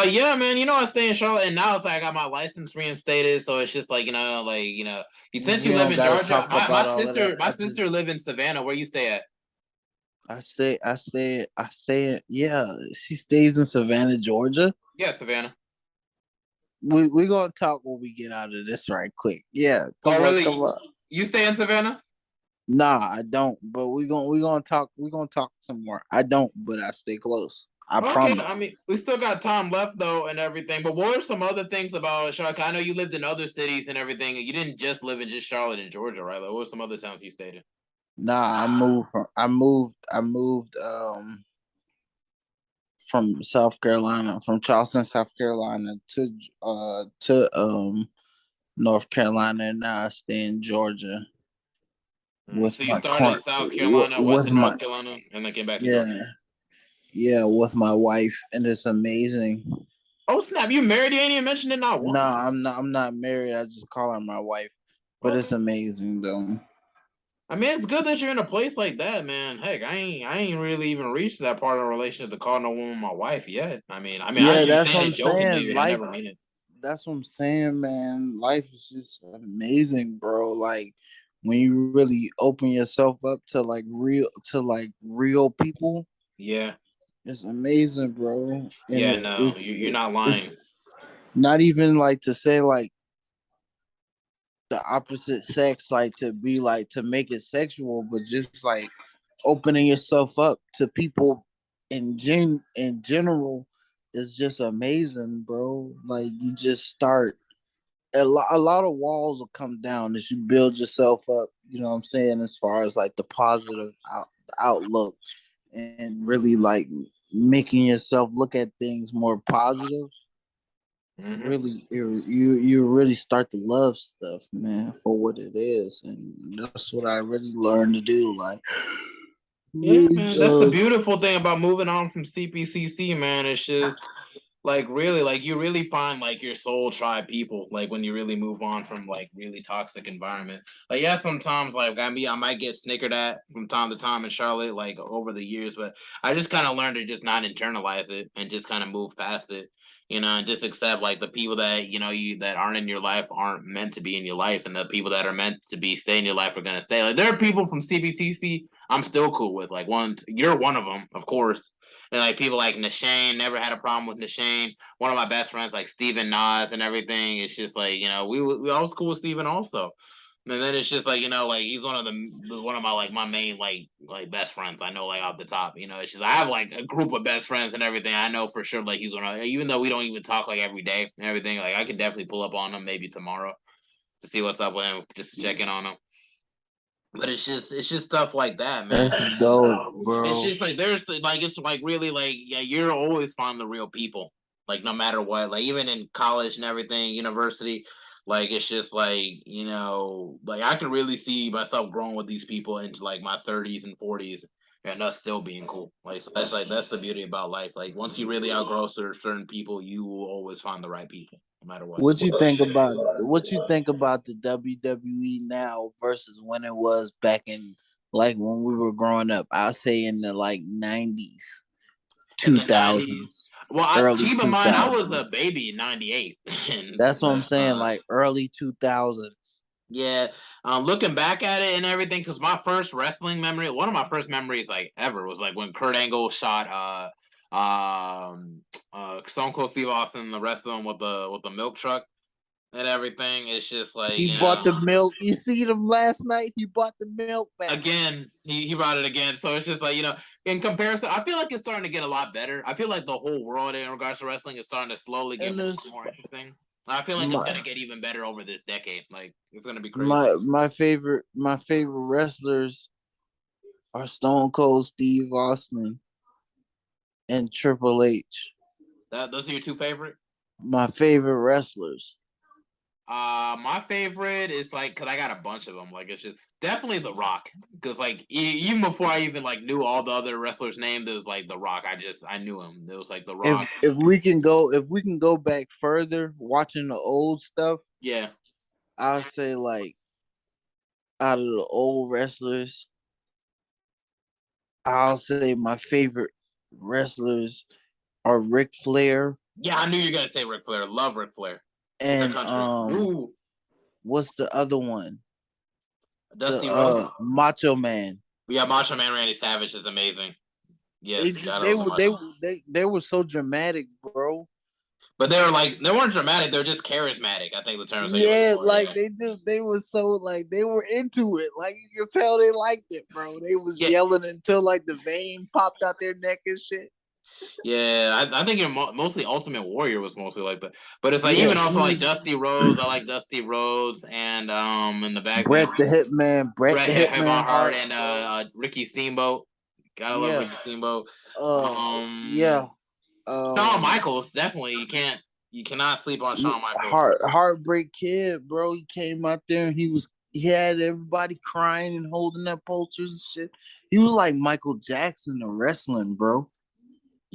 Yeah, man. I stay in Charlotte, and now it's like I got my license reinstated. So it's just like since you We live don't in gotta Georgia, talk my about all of that. sister, my sister live in Savannah. Where you stay at? I stay. Yeah, she stays in Savannah, Georgia. Yeah, Savannah. We gonna talk when we get out of this right quick. Yeah, Oh, come really? on. You stay in Savannah? Nah, I don't. But we gonna talk. We gonna talk some more. I don't, but I stay close. I Okay, I promise. mean, we still got time left though, and everything. But what are some other things about Charlotte? I know you lived in other cities and everything. You didn't just live in just Charlotte and Georgia, right? Like, what were some other towns you stayed in? Nah, I moved from South Carolina, from Charleston, South Carolina to North Carolina, and now I stay in Georgia with So you my started in South Carolina, went with to my North Carolina, and then came back to Georgia. yeah with my wife, and it's amazing. Oh snap! You married? You ain't even mentioned it not No, once. I'm not married. I just call her my wife, but it's Okay. amazing though. I mean, it's good that you're in a place like that, man. Heck, I ain't really even reached that part of the relationship to call no woman my wife yet. I Yeah, you that's what saying I'm it jokingly, saying. but I Life, never mean it. that's what I'm saying, man. Life is just amazing, bro. Like when you really open yourself up to real people, Yeah, it's amazing, bro. And yeah, no, you're not it's lying. not even like to say like the opposite sex, like to be like to make it sexual, but just like opening yourself up to people in general is just amazing, bro. Like you just start. a lot of walls will come down as you build yourself up. You know what I'm saying? As far as like the positive outlook and really like making yourself look at things more positive. Mm-hmm. Really, you really start to love stuff, man, for what it is, and that's what I really learned to do. Like, Yeah, really, man, that's the beautiful thing about moving on from CPCC, man. It's just like really, like you really find like your soul tribe people, like when you really move on from like really toxic environment. Like yeah, sometimes like I might get snickered at from time to time in Charlotte, like over the years, but I just kind of learned to just not internalize it and just kind of move past it. And just accept like the people that you that aren't in your life aren't meant to be in your life, and the people that are meant to be stay in your life are gonna stay. Like there are people from CBCC I'm still cool with. Like you're one of them, of course. And like people like Nashane, never had a problem with Nashane. One of my best friends, like Steven Nas and everything. It's just like we all was cool with Steven also. And then it's just like like he's one of my like my main like best friends. I know like off the top. It's just I have like a group of best friends and everything. I know for sure like he's one of, even though we don't even talk like every day and everything. Like I could definitely pull up on him maybe tomorrow to see what's up with him, just to check in on him. But it's just stuff like that, man. that's dope, It's bro. just like it's like really like yeah, you're always finding the real people, like no matter what. Like even in college and everything, university, like it's just like like I can really see myself growing with these people into like my 30s and 40s, and us still being cool. Like so that's the beauty about life. Like once you really outgrow certain people, you will always find the right people, no matter what. What you think about the WWE now versus when it was back in like when we were growing up? I'll say in the like 90s, In two the '90s, thousands, well, early keep in two mind I was thousands. a baby in '98, and That's what I'm saying, like early 2000s. yeah, looking back at it and everything, because my first wrestling memory, one of my first memories like ever was like when Kurt Angle shot Stone Cold Steve Austin the rest of them with the milk truck and everything. It's just like He bought the milk. You see them last night? He bought the milk back. again he brought it again. So it's just like in comparison, I feel like it's starting to get a lot better. I feel like the whole world in regards to wrestling is starting to slowly get And more this and more interesting. I feel like it's my gonna get even better over this decade. Like it's gonna be crazy. my favorite wrestlers are Stone Cold Steve Austin and Triple H. Those are your two favorite. My favorite wrestlers. My favorite is like because I got a bunch of them. Like it's just definitely The Rock because like even before I even like knew all the other wrestlers' names, there was like The Rock. I knew him. It was like The Rock. If we can go back further, watching the old stuff, Yeah, I'll say like out of the old wrestlers, I'll say my favorite wrestlers are Ric Flair yeah. I knew you were gonna say Ric Flair. Love Ric Flair. In the and country. Ooh, what's the other one? The Dusty Rhodes. Macho Man. Yeah, Macho Man Randy Savage is amazing. They Yes, just gotta love the Macho. they were so dramatic, bro. But they were like they weren't dramatic. They're just charismatic. I think the terms that you're looking Yeah, for. like Yeah. they were so like they were into it. Like you can tell they liked it, bro. They was Yeah, yelling until like the vein popped out their neck and shit. yeah, I think mostly Ultimate Warrior was mostly like that, but it's like Yeah, even also like he Dusty Rhodes. I like Dusty Rhodes and in the back then Bret the Hitman Hitman Hart Hart, and bro. Ricky Steamboat. Gotta love Yeah, Ricky Steamboat. yeah. Shawn Um, Michaels definitely you cannot sleep on Shawn Michaels. Heartbreak Kid, bro. He came out there and he had everybody crying and holding up posters and shit. He was like Michael Jackson of wrestling, bro.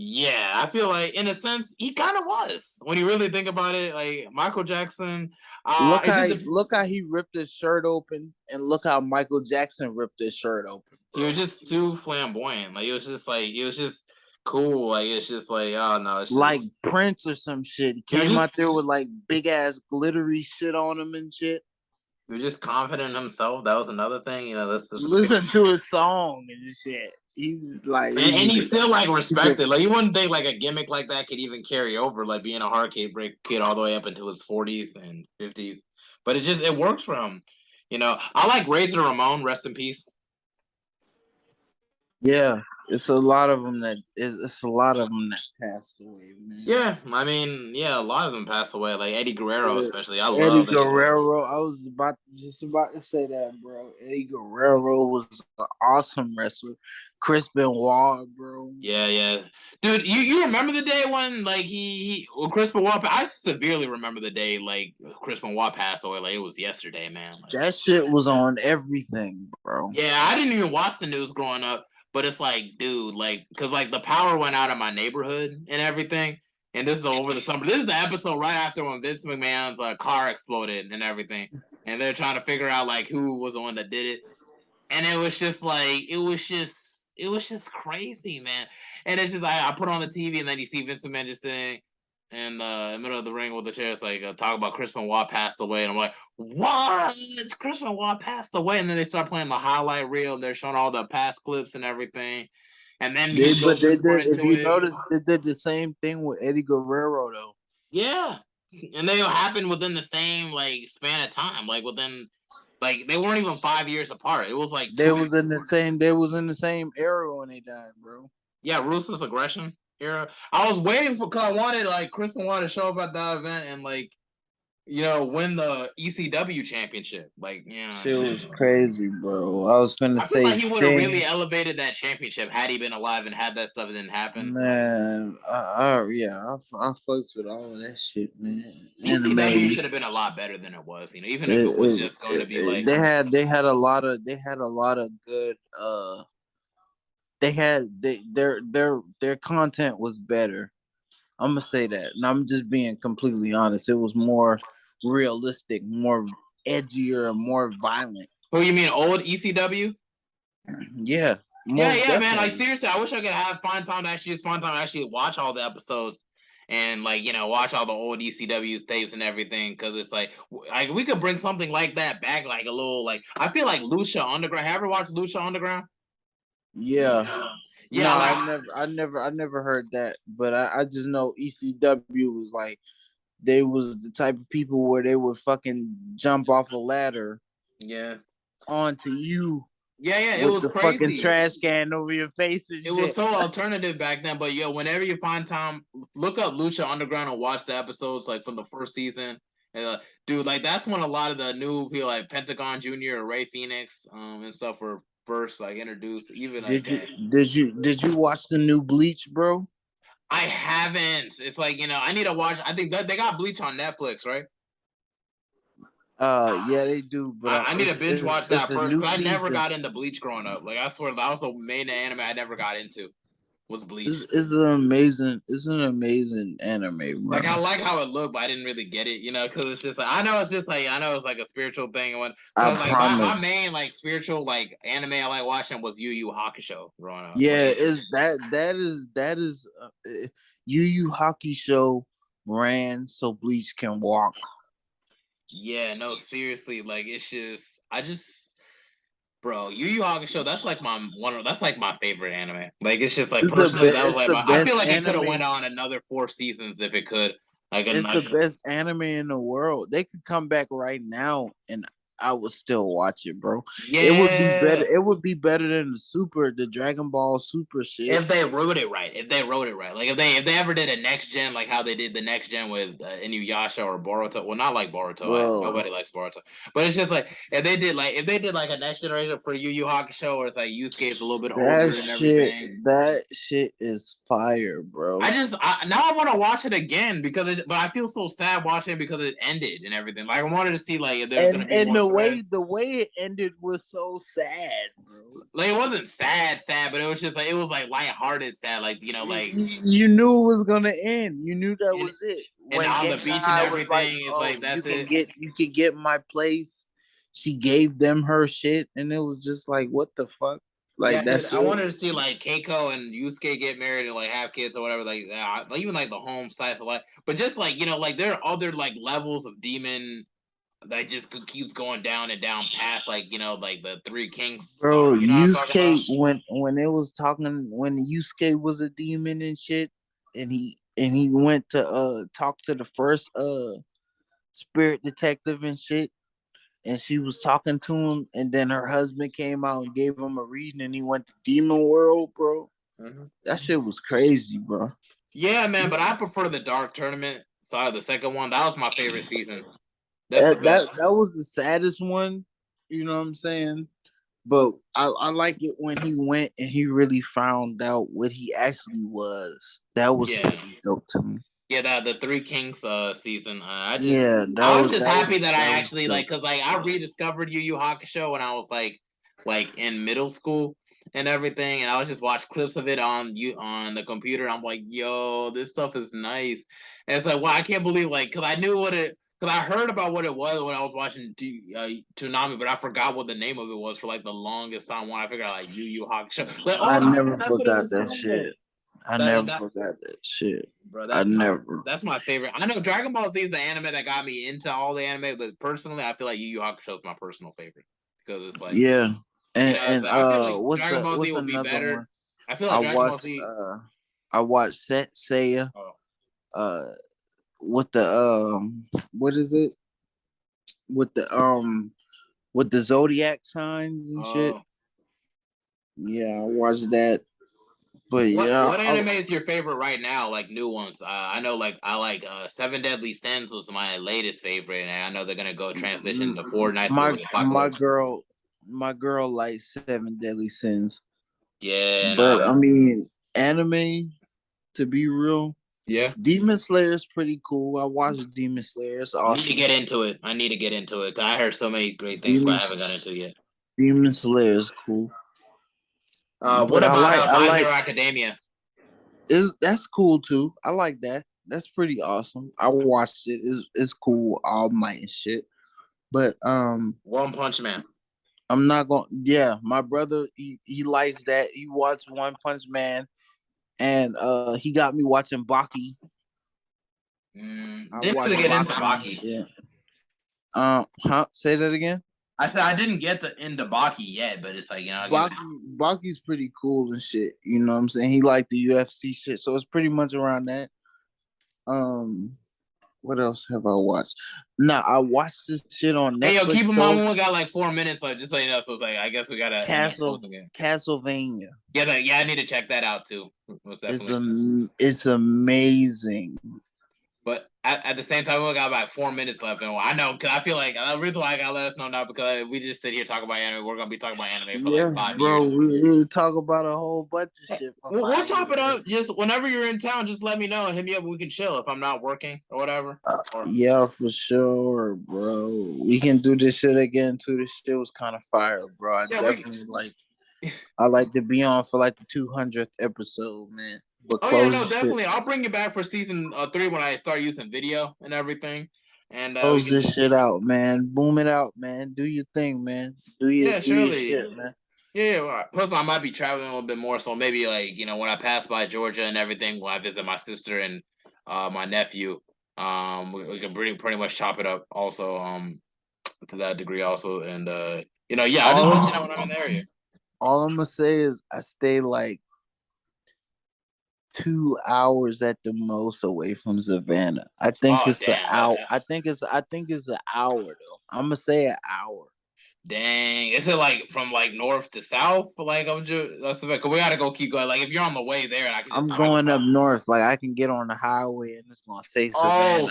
Yeah, I feel like in a sense he kind of was when you really think about it. Like Michael Jackson, it just Look how he ripped his shirt open, and look how Michael Jackson ripped his shirt open, he was bro. just too flamboyant. Like it was just cool. Like it's just like oh no, it's just Like Prince or some shit. He he was came out just there with like big ass glittery shit on him and shit. he was just confident in himself. That was another thing. That's just crazy. Listen to his song and shit. He's like, And he's still like he's a, respected. Like you wouldn't think like a gimmick like that could even carry over, like being a hardcore break kid all the way up into his 40s and 50s. But it works for him. I like Razor Ramon. Rest in peace. Yeah, it's a lot of them it's a lot of them that passed away, man. Yeah, I mean, yeah, a lot of them passed away. Like Eddie Guerrero, especially. I Eddie love Eddie Guerrero. Guerrero. I was just about to say that, bro. Eddie Guerrero was an awesome wrestler. Chris Benoit, bro. Yeah, yeah, dude. You remember the day when like well, Chris Benoit? I severely remember the day like Chris Benoit passed away. Like it was yesterday, man. Like, That shit was on everything, bro. yeah, I didn't even watch the news growing up, but it's like, dude, like, cause like the power went out in my neighborhood and everything. And this is over the summer. This is the episode right after when Vince McMahon's car exploded and everything, and they're trying to figure out like who was the one that did it. And it was just like it was just crazy, man. And it's just I put on the TV and then you see Vince McMahon just sitting in the middle of the ring with the chair. It's like talk about Chris Benoit passed away, and I'm like, what? Chris Benoit passed away, and then they start playing the highlight reel. And they're showing all the past clips and everything, and then he But goes they more did. If into you it. notice, they did the same thing with Eddie Guerrero, though. Yeah, and they all happened within the same like span of time, like within like they weren't even 5 years apart. It was like They 2 years. was in the same. They was in the same era when they died, bro. Yeah, ruthless aggression era. I was waiting for cause I wanted like Chris Benoit to show up at that event and like win the ECW championship. Like Shit was crazy, bro. I was finna I feel say like he would have really Sting. elevated that championship had he been alive and had that stuff didn't happen. Man, yeah, I fucked with all of that shit, man. ECW Anime, should have been a lot better than it was. Even if it was just going to be like they had a lot of good they had their content was better. I'm gonna say that, and I'm just being completely honest. It was more realistic, more edgier, more violent. who you mean old ECW? Yeah, Yeah, most yeah, man. Like definitely. seriously, I wish I could have find time to actually watch all the episodes and like watch all the old ECW tapes and everything because it's like we could bring something like that back, like a little like I feel like Lucha Underground. Have you ever watched Lucha Underground? Yeah. No, Yeah, like I never heard that, but I just know ECW was like they was the type of people where they would fucking jump off a ladder yeah, onto you yeah, yeah. It with was the fucking crazy. trash can over your face and It was shit. so alternative back then, but whenever you find time, look up Lucha Underground and watch the episodes like from the first season. Dude, like that's when a lot of the new people like Pentagon Junior or Ray Phoenix, and stuff were first like introduced. Even like Did you watch the new Bleach, bro? I haven't. It's like I need to watch. I think that they got Bleach on Netflix, right? Yeah, they do, but I need to binge watch it's that a first new because I never season. got into Bleach growing up. Like I swear that was the main anime I never got into was Bleach. It's an amazing anime, bro. Like I like how it looked, but I didn't really get it, because it's just like I know it's like a spiritual thing and what I because like my promise. main like spiritual like anime I like watching was Yu Yu Hakusho growing up. Yeah, Like is that is Yu Yu Hockey Show ran so Bleach can walk. yeah, no, seriously, like it's just I just bro, Yu Yu Hakusho, that's like my favorite anime. Like it's just like personally that was It's like the I feel best like it could have anime. went on another 4 seasons if it could. Like It's the best anime in the world. They could come back right now and I would still watch it, bro. It would be better. yeah. It would be better than the Dragon Ball Super shit. If they wrote it right, like if they ever did a next gen, like how they did the next gen with Inuyasha or Boruto, well, not like Boruto, Bro, nobody likes Boruto, but it's just like if they did like a next generation for Yu Yu Hakusho, where it's like Yusuke's a little bit older and everything. that shit is fire, bro. Now I want to watch it again but I feel so sad watching it because it ended and everything. Like I wanted to see like if there's gonna be And more threads. the way it ended was so sad, bro. Like it wasn't sad, but it was just like it was like lighthearted sad, like like You knew it was gonna end. You knew that and was it. and When on the beach and Genkai was like, everything. It's "Oh, like that's it. you can get my place." She gave them her shit, and it was just like, "What the fuck?" Yeah, Like dude. that's I it, wanted to see like Keiko and Yusuke get married and like have kids or whatever. Like even like the home sites of like, but just like like there are other like levels of demon that just keeps going down and down past like like the Three Kings bro. arc. You know what I'm talking about? Yusuke when it was talking when Yusuke was a demon and shit, and he went to talk to the first spirit detective and shit, and she was talking to him, and then her husband came out and gave him a reading, and he went to Demon World, bro. That shit was crazy, bro. Yeah, man, but I prefer the Dark Tournament. Sorry, the second one. That was my favorite season. That's the That, best. that was the saddest one. You know what I'm saying? But I like it when he went and he really found out what he actually was. That was really dope to me. Yeah, the Three Kings season. That I was was just that happy was that that I was actually dope. cause I rediscovered Yu Yu Hakusho when I was like in middle school and everything, and I was just watch clips of it on the computer. I'm like, yo, this stuff is nice. And it's like, wow, I can't believe cause I knew cause I heard about what it was when I was watching Toonami, but I forgot what the name of it was for like the longest time. When I figured out like Yu Yu Hakusho, like I never that's what it forgot was that called. shit. I never forgot that shit. Bro, I never. that's my favorite. I know Dragon Ball Z is the anime that got me into all the anime, but personally, I feel like Yu Yu Hakusho is my personal favorite because it's like, Yeah. it's And like, I feel like Dragon Ball Z what's will be another better. one? I feel I like Dragon Ball watched Z. I watched Set Seiya. Uh with the what is it? With the zodiac signs and shit. Yeah, I watched that. But What anime is your favorite right now? Like new ones. I know I like Seven Deadly Sins was my latest favorite, and I know they're gonna go transition to Four Nights with the Apocalypse. My girl likes Seven Deadly Sins. Yeah, But no. I mean, anime, to be real, Yeah. Demon Slayer is pretty cool. I watched Demon Slayer. It's awesome. I need to get into it. Cause I heard so many great things, but I haven't got into it yet. Demon Slayer is cool. What about My Hero Academia? That's cool too. I like that. That's pretty awesome. I watched it. It's cool, All Might and shit. But One Punch Man. I'm not going. Yeah, my brother he likes that. He watched One Punch Man, and he got me watching Baki. Didn't really get into Baki. Say that again. I said I didn't get into Baki yet, but it's like Baki's pretty cool and shit. You know what I'm saying? He liked the UFC shit, so it's pretty much around that. What else have I watched? Nah, I watched this shit on Netflix. Hey, yo, keep them on. We only got like 4 minutes left, just so you know. So it's like I guess we gotta Castlevania. Yeah, I need to check that out too. It's amazing. But at the same time, we only got about 4 minutes left, and I know because I feel like the reason why I gotta let us know now because we just sit here talking about anime. We're gonna be talking about anime for like 5 years. We talk about a whole bunch of shit. We'll chop it up. Just whenever you're in town, just let me know and hit me up. We can chill if I'm not working or whatever. Yeah, for sure, bro. We can do this shit again too. This shit was kind of fire, bro. I like to be on for like the 200th episode, man. But definitely. I'll bring you back for season 3 when I start using video and everything. And close this shit out, man. Boom it out, man. Do your thing, man. Do your shit, man. Yeah, well, plus I might be traveling a little bit more, so maybe when I pass by Georgia and everything, when I visit my sister and my nephew, we can pretty much chop it up also to that degree also, and I just let you know when I'm in the area. All I'm gonna say is I stay like 2 hours at the most away from Savannah. I think it's an hour. I think it's an hour though. I'm gonna say an hour. Dang, is it like from like north to south? Like I'm just we gotta go keep going. Like if you're on the way there, I'm going up north. Like I can get on the highway and it's gonna say Savannah. Oh,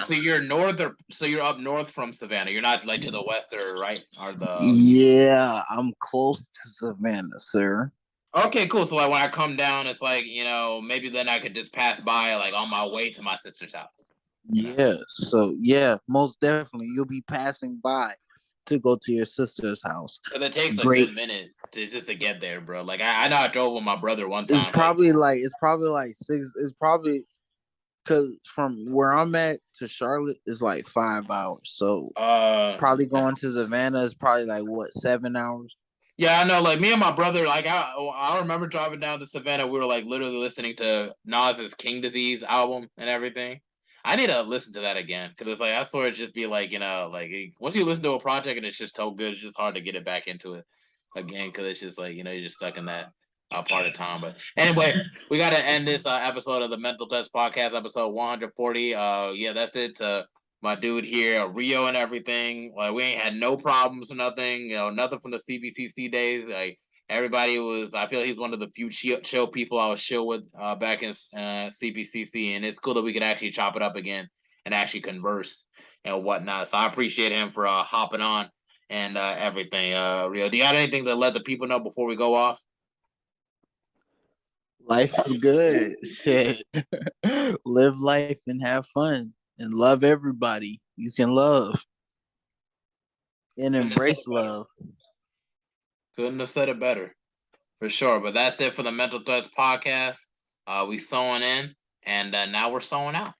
so you're up north from Savannah. You're not like to the west or right or the. Yeah, I'm close to Savannah, sir. Okay, cool. So like when I come down, it's like maybe then I could just pass by like on my way to my sister's house. Yeah. So yeah, most definitely you'll be passing by to go to your sister's house. But it takes a good minute to get there, bro. Like I know I drove with my brother one time. It's probably like 6. It's probably because from where I'm at to Charlotte is like 5 hours. So probably going to Savannah is probably like 7 hours. Yeah, I know. Like me and my brother, like I remember driving down to Savannah. We were like literally listening to Nas's King Disease album and everything. I need to listen to that again because it's like I swear it just be like like once you listen to a project and it's just so good, it's just hard to get it back into it again because it's just like you're just stuck in that part of time. But anyway, we got to end this episode of the Mental Test Podcast, episode 140. Yeah, that's it. my dude here, Rio and everything. Like we ain't had no problems or nothing. Nothing from the CPCC days. Like everybody was. I feel he's one of the few chill people I was chill with back in CPCC, and it's cool that we could actually chop it up again and actually converse and whatnot. So I appreciate him for hopping on and everything. Rio, do you have anything to let the people know before we go off? Life is good. Shit. Live life and have fun and love everybody you can love and embrace love. Couldn't have said it better, for sure. But that's it for the Mental Threats podcast. We sewing in, and now we're sewing out.